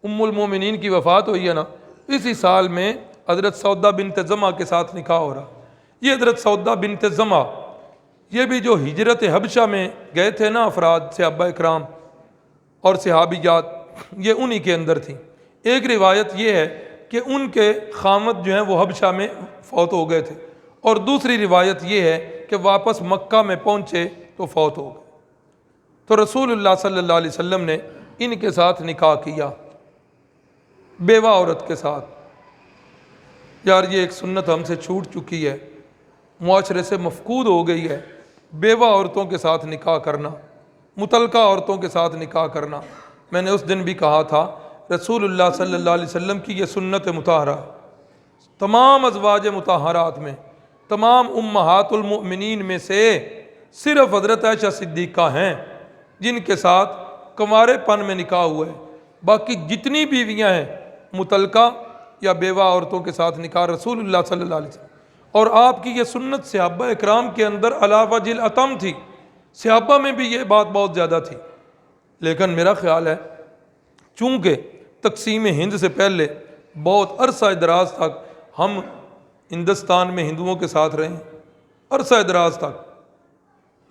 ام المومنین کی وفات ہوئی ہے نا، اسی سال میں حضرت سودا بنت زمعہ کے ساتھ نکاح ہو رہا۔ یہ حضرت سودا بنت زمعہ یہ بھی جو ہجرت حبشہ میں گئے تھے نا افراد، صحابہ اکرام اور صحابیات، یہ انہی کے اندر تھی۔ ایک روایت یہ ہے کہ ان کے خامد جو ہیں وہ حبشہ میں فوت ہو گئے تھے، اور دوسری روایت یہ ہے کہ واپس مکہ میں پہنچے تو فوت ہو گئے۔ تو رسول اللہ صلی اللہ علیہ وسلم نے ان کے ساتھ نکاح کیا، بیوہ عورت کے ساتھ۔ یار یہ ایک سنت ہم سے چھوٹ چکی ہے، معاشرے سے مفقود ہو گئی ہے، بیوہ عورتوں کے ساتھ نکاح کرنا، متعلقہ عورتوں کے ساتھ نکاح کرنا۔ میں نے اس دن بھی کہا تھا رسول اللہ صلی اللہ علیہ وسلم کی یہ سنت مطہرہ، تمام ازواج مطہرات میں، تمام امہات المؤمنین میں سے صرف حضرت عائشہ صدیقہ ہیں جن کے ساتھ کنوارے پن میں نکاح ہوا ہے۔ باقی جتنی بیویاں ہیں متعلقہ یا بیوہ عورتوں کے ساتھ نکاح رسول اللہ صلی اللہ علیہ وسلم، اور آپ کی یہ سنت صحابہ اکرام کے اندر علی وجہ الاتم تھی، صحابہ میں بھی یہ بات بہت زیادہ تھی۔ لیکن میرا خیال ہے چونکہ تقسیم ہند سے پہلے بہت عرصہ دراز تک ہم ہندوستان میں ہندوؤں کے ساتھ رہے ہیں، عرصہ دراز تک،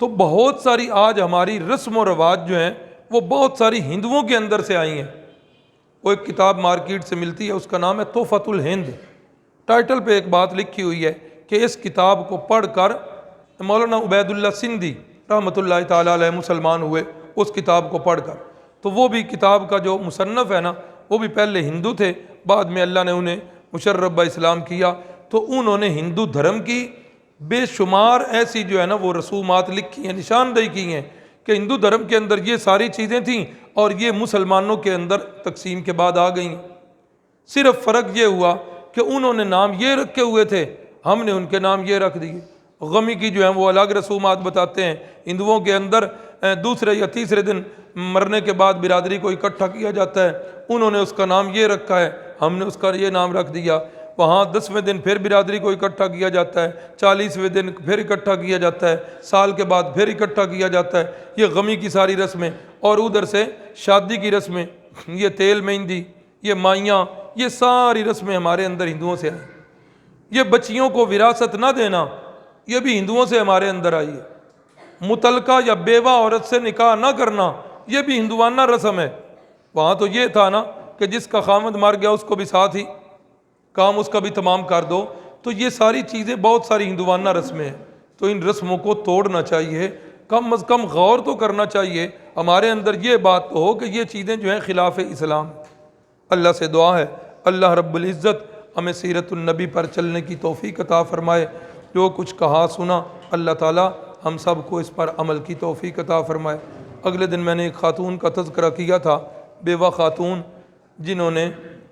تو بہت ساری آج ہماری رسم و رواج جو ہیں وہ بہت ساری ہندوؤں کے اندر سے آئی ہیں۔ وہ ایک کتاب مارکیٹ سے ملتی ہے، اس کا نام ہے تحفۃ الہند، ٹائٹل پہ ایک بات لکھی ہوئی ہے کہ اس کتاب کو پڑھ کر مولانا عبید اللہ سندھی رحمۃ اللہ تعالیٰ علیہ مسلمان ہوئے، اس کتاب کو پڑھ کر۔ تو وہ بھی کتاب کا جو مصنف ہے نا وہ بھی پہلے ہندو تھے، بعد میں اللہ نے انہیں مشرف اسلام کیا، تو انہوں نے ہندو دھرم کی بے شمار ایسی جو ہے نا وہ رسومات لکھی ہیں، نشاندہی کی ہیں کہ ہندو دھرم کے اندر یہ ساری چیزیں تھیں اور یہ مسلمانوں کے اندر تقسیم کے بعد آ گئی ہیں۔ صرف فرق یہ ہوا کہ انہوں نے نام یہ رکھے ہوئے تھے، ہم نے ان کے نام یہ رکھ دیے۔ غمی کی جو ہیں وہ الگ رسومات بتاتے ہیں۔ ہندوؤں کے اندر دوسرے یا تیسرے دن مرنے کے بعد برادری کو اکٹھا کیا جاتا ہے، انہوں نے اس کا نام یہ رکھا ہے، ہم نے اس کا یہ نام رکھ دیا۔ وہاں 10ویں دن پھر برادری کو اکٹھا کیا جاتا ہے، 40ویں دن پھر اکٹھا کیا جاتا ہے، سال کے بعد پھر اکٹھا کیا جاتا ہے۔ یہ غمی کی ساری رسمیں، اور ادھر سے شادی کی رسمیں، یہ تیل مہندی، یہ مائیاں، یہ ساری رسمیں ہمارے اندر ہندوؤں سے آئیں۔ یہ بچیوں کو وراثت نہ دینا، یہ بھی ہندوؤں سے ہمارے اندر آئی ہے۔ متعلقہ یا بیوہ عورت سے نکاح نہ کرنا، یہ بھی ہندوانہ رسم ہے۔ وہاں تو یہ تھا نا کہ جس کا خامد مر گیا اس کو بھی ساتھ ہی کام اس کا بھی تمام کر دو۔ تو یہ ساری چیزیں بہت ساری ہندوانہ رسمیں ہیں، تو ان رسموں کو توڑنا چاہیے، کم از کم غور تو کرنا چاہیے۔ ہمارے اندر یہ بات تو ہو کہ یہ چیزیں جو ہیں خلاف اسلام۔ اللہ سے دعا ہے اللہ رب العزت ہمیں سیرت النبی پر چلنے کی توفیق عطا فرمائے۔ جو کچھ کہا سنا اللہ تعالیٰ ہم سب کو اس پر عمل کی توفیق عطا فرمائے۔ اگلے دن میں نے ایک خاتون کا تذکرہ کیا تھا، بیوہ خاتون، جنہوں نے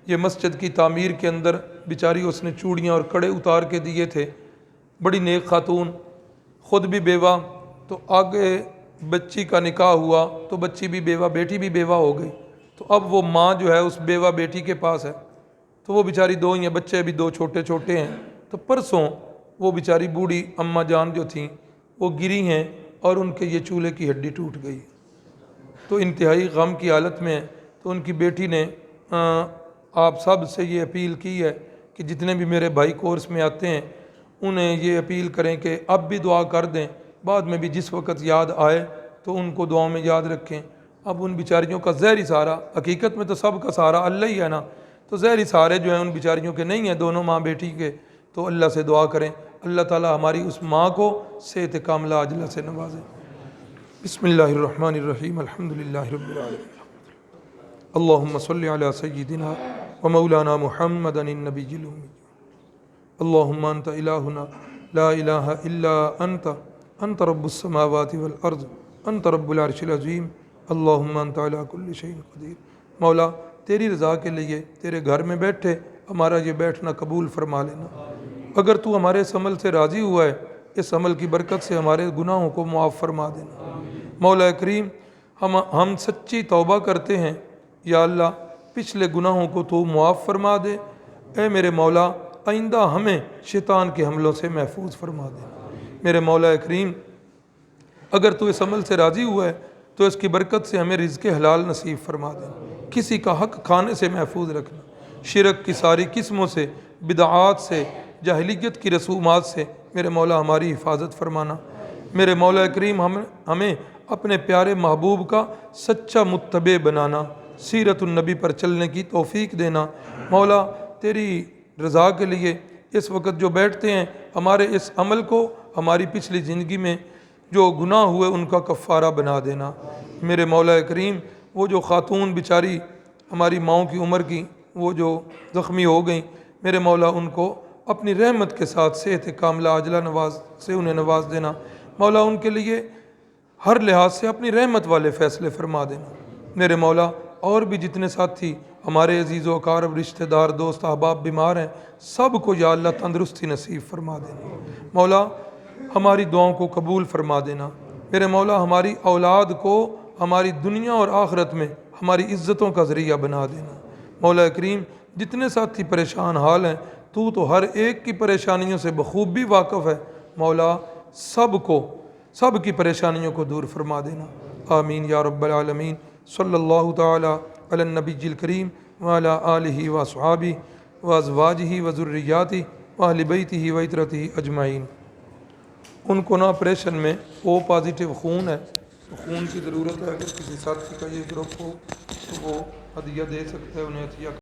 یہ مسجد کی تعمیر کے اندر بیچاری اس نے چوڑیاں اور کڑے اتار کے دیے تھے۔ بڑی نیک خاتون، خود بھی بیوہ، تو آگے بچی کا نکاح ہوا تو بچی بھی بیوہ، بیٹی بھی بیوہ ہو گئی، تو اب وہ ماں جو ہے اس بیوہ بیٹی کے پاس ہے، تو وہ بیچاری دو ہی ہیں، بچے بھی دو چھوٹے چھوٹے ہیں۔ تو پرسوں وہ بیچاری بوڑھی اماں جان جو تھیں وہ گری ہیں اور ان کے یہ چولہے کی ہڈی ٹوٹ گئی، تو انتہائی غم کی حالت میں ہے۔ تو ان کی بیٹی نے آپ سب سے یہ اپیل کی ہے کہ جتنے بھی میرے بھائی کورس میں آتے ہیں انہیں یہ اپیل کریں کہ اب بھی دعا کر دیں، بعد میں بھی جس وقت یاد آئے تو ان کو دعاؤں میں یاد رکھیں۔ اب ان بیچاریوں کا ظاہری سہارا، حقیقت میں تو سب کا سہارا اللہ ہی ہے نا، تو ظاہری سہارے جو ہیں ان بیچاریوں کے نہیں ہیں، دونوں ماں بیٹی کے۔ تو اللہ سے دعا کریں اللہ تعالیٰ ہماری اس ماں کو صحت کاملہ عاجلہ سے نوازے۔ بسم اللہ الرحمن الرحیم، الحمدللہ رب العالمین، اللہم صلی علی سیدنا و مولانا محمد النبی الأمی، اللہم انت الہنا لا الہ الا انت رب السماوات والارض، انت رب العرش العظیم، اللہم انت علی کل شیء قدیر۔ مولا تیری رضا کے لیے تیرے گھر میں بیٹھے ہمارا یہ بیٹھنا قبول فرما لینا۔ اگر تو ہمارے اس عمل سے راضی ہوا ہے، اس عمل کی برکت سے ہمارے گناہوں کو معاف فرما دینا۔ مولا کریم ہم سچی توبہ کرتے ہیں، یا اللہ پچھلے گناہوں کو تو معاف فرما دے، اے میرے مولا آئندہ ہمیں شیطان کے حملوں سے محفوظ فرما دے۔ میرے مولا کریم اگر تو اس عمل سے راضی ہوا ہے تو اس کی برکت سے ہمیں رزق حلال نصیب فرما دے، کسی کا حق کھانے سے محفوظ رکھنا، شرک کی ساری قسموں سے، بدعات سے، جاہلیت کی رسومات سے میرے مولا ہماری حفاظت فرمانا۔ میرے مولا کریم ہمیں اپنے پیارے محبوب کا سچا متبع بنانا، سیرت النبی پر چلنے کی توفیق دینا۔ مولا تیری رضا کے لیے اس وقت جو بیٹھتے ہیں ہمارے اس عمل کو ہماری پچھلی زندگی میں جو گناہ ہوئے ان کا کفارہ بنا دینا۔ میرے مولا کریم وہ جو خاتون بیچاری ہماری ماؤں کی عمر کی وہ جو زخمی ہو گئیں، میرے مولا ان کو اپنی رحمت کے ساتھ صحت کاملہ عاجلہ نواز سے انہیں نواز دینا۔ مولا ان کے لیے ہر لحاظ سے اپنی رحمت والے فیصلے فرما دینا۔ میرے مولا اور بھی جتنے ساتھی ہمارے عزیز و اقارب، رشتہ دار، دوست احباب بیمار ہیں، سب کو یا اللہ تندرستی نصیب فرما دینا۔ مولا ہماری دعاؤں کو قبول فرما دینا۔ میرے مولا ہماری اولاد کو ہماری دنیا اور آخرت میں ہماری عزتوں کا ذریعہ بنا دینا۔ مولا کریم جتنے ساتھی پریشان حال ہیں تو ہر ایک کی پریشانیوں سے بخوبی واقف ہے، مولا سب کی پریشانیوں کو دور فرما دینا۔ آمین یا رب العالمین۔ صلی اللہ تعالی علی النبی الکریم وعلی آلہ واصحابہ وازواجہ وذریاتہ واہل بیتہ وعترتہ اجمعین۔ ان کو نا آپریشن میں او پازیٹیو خون ہے، تو خون کی ضرورت ہے، اگر کسی ساتھی کا یہ گروپ ہو تو وہ ہدیہ دے سکتے ہیں، انہیں عطیہ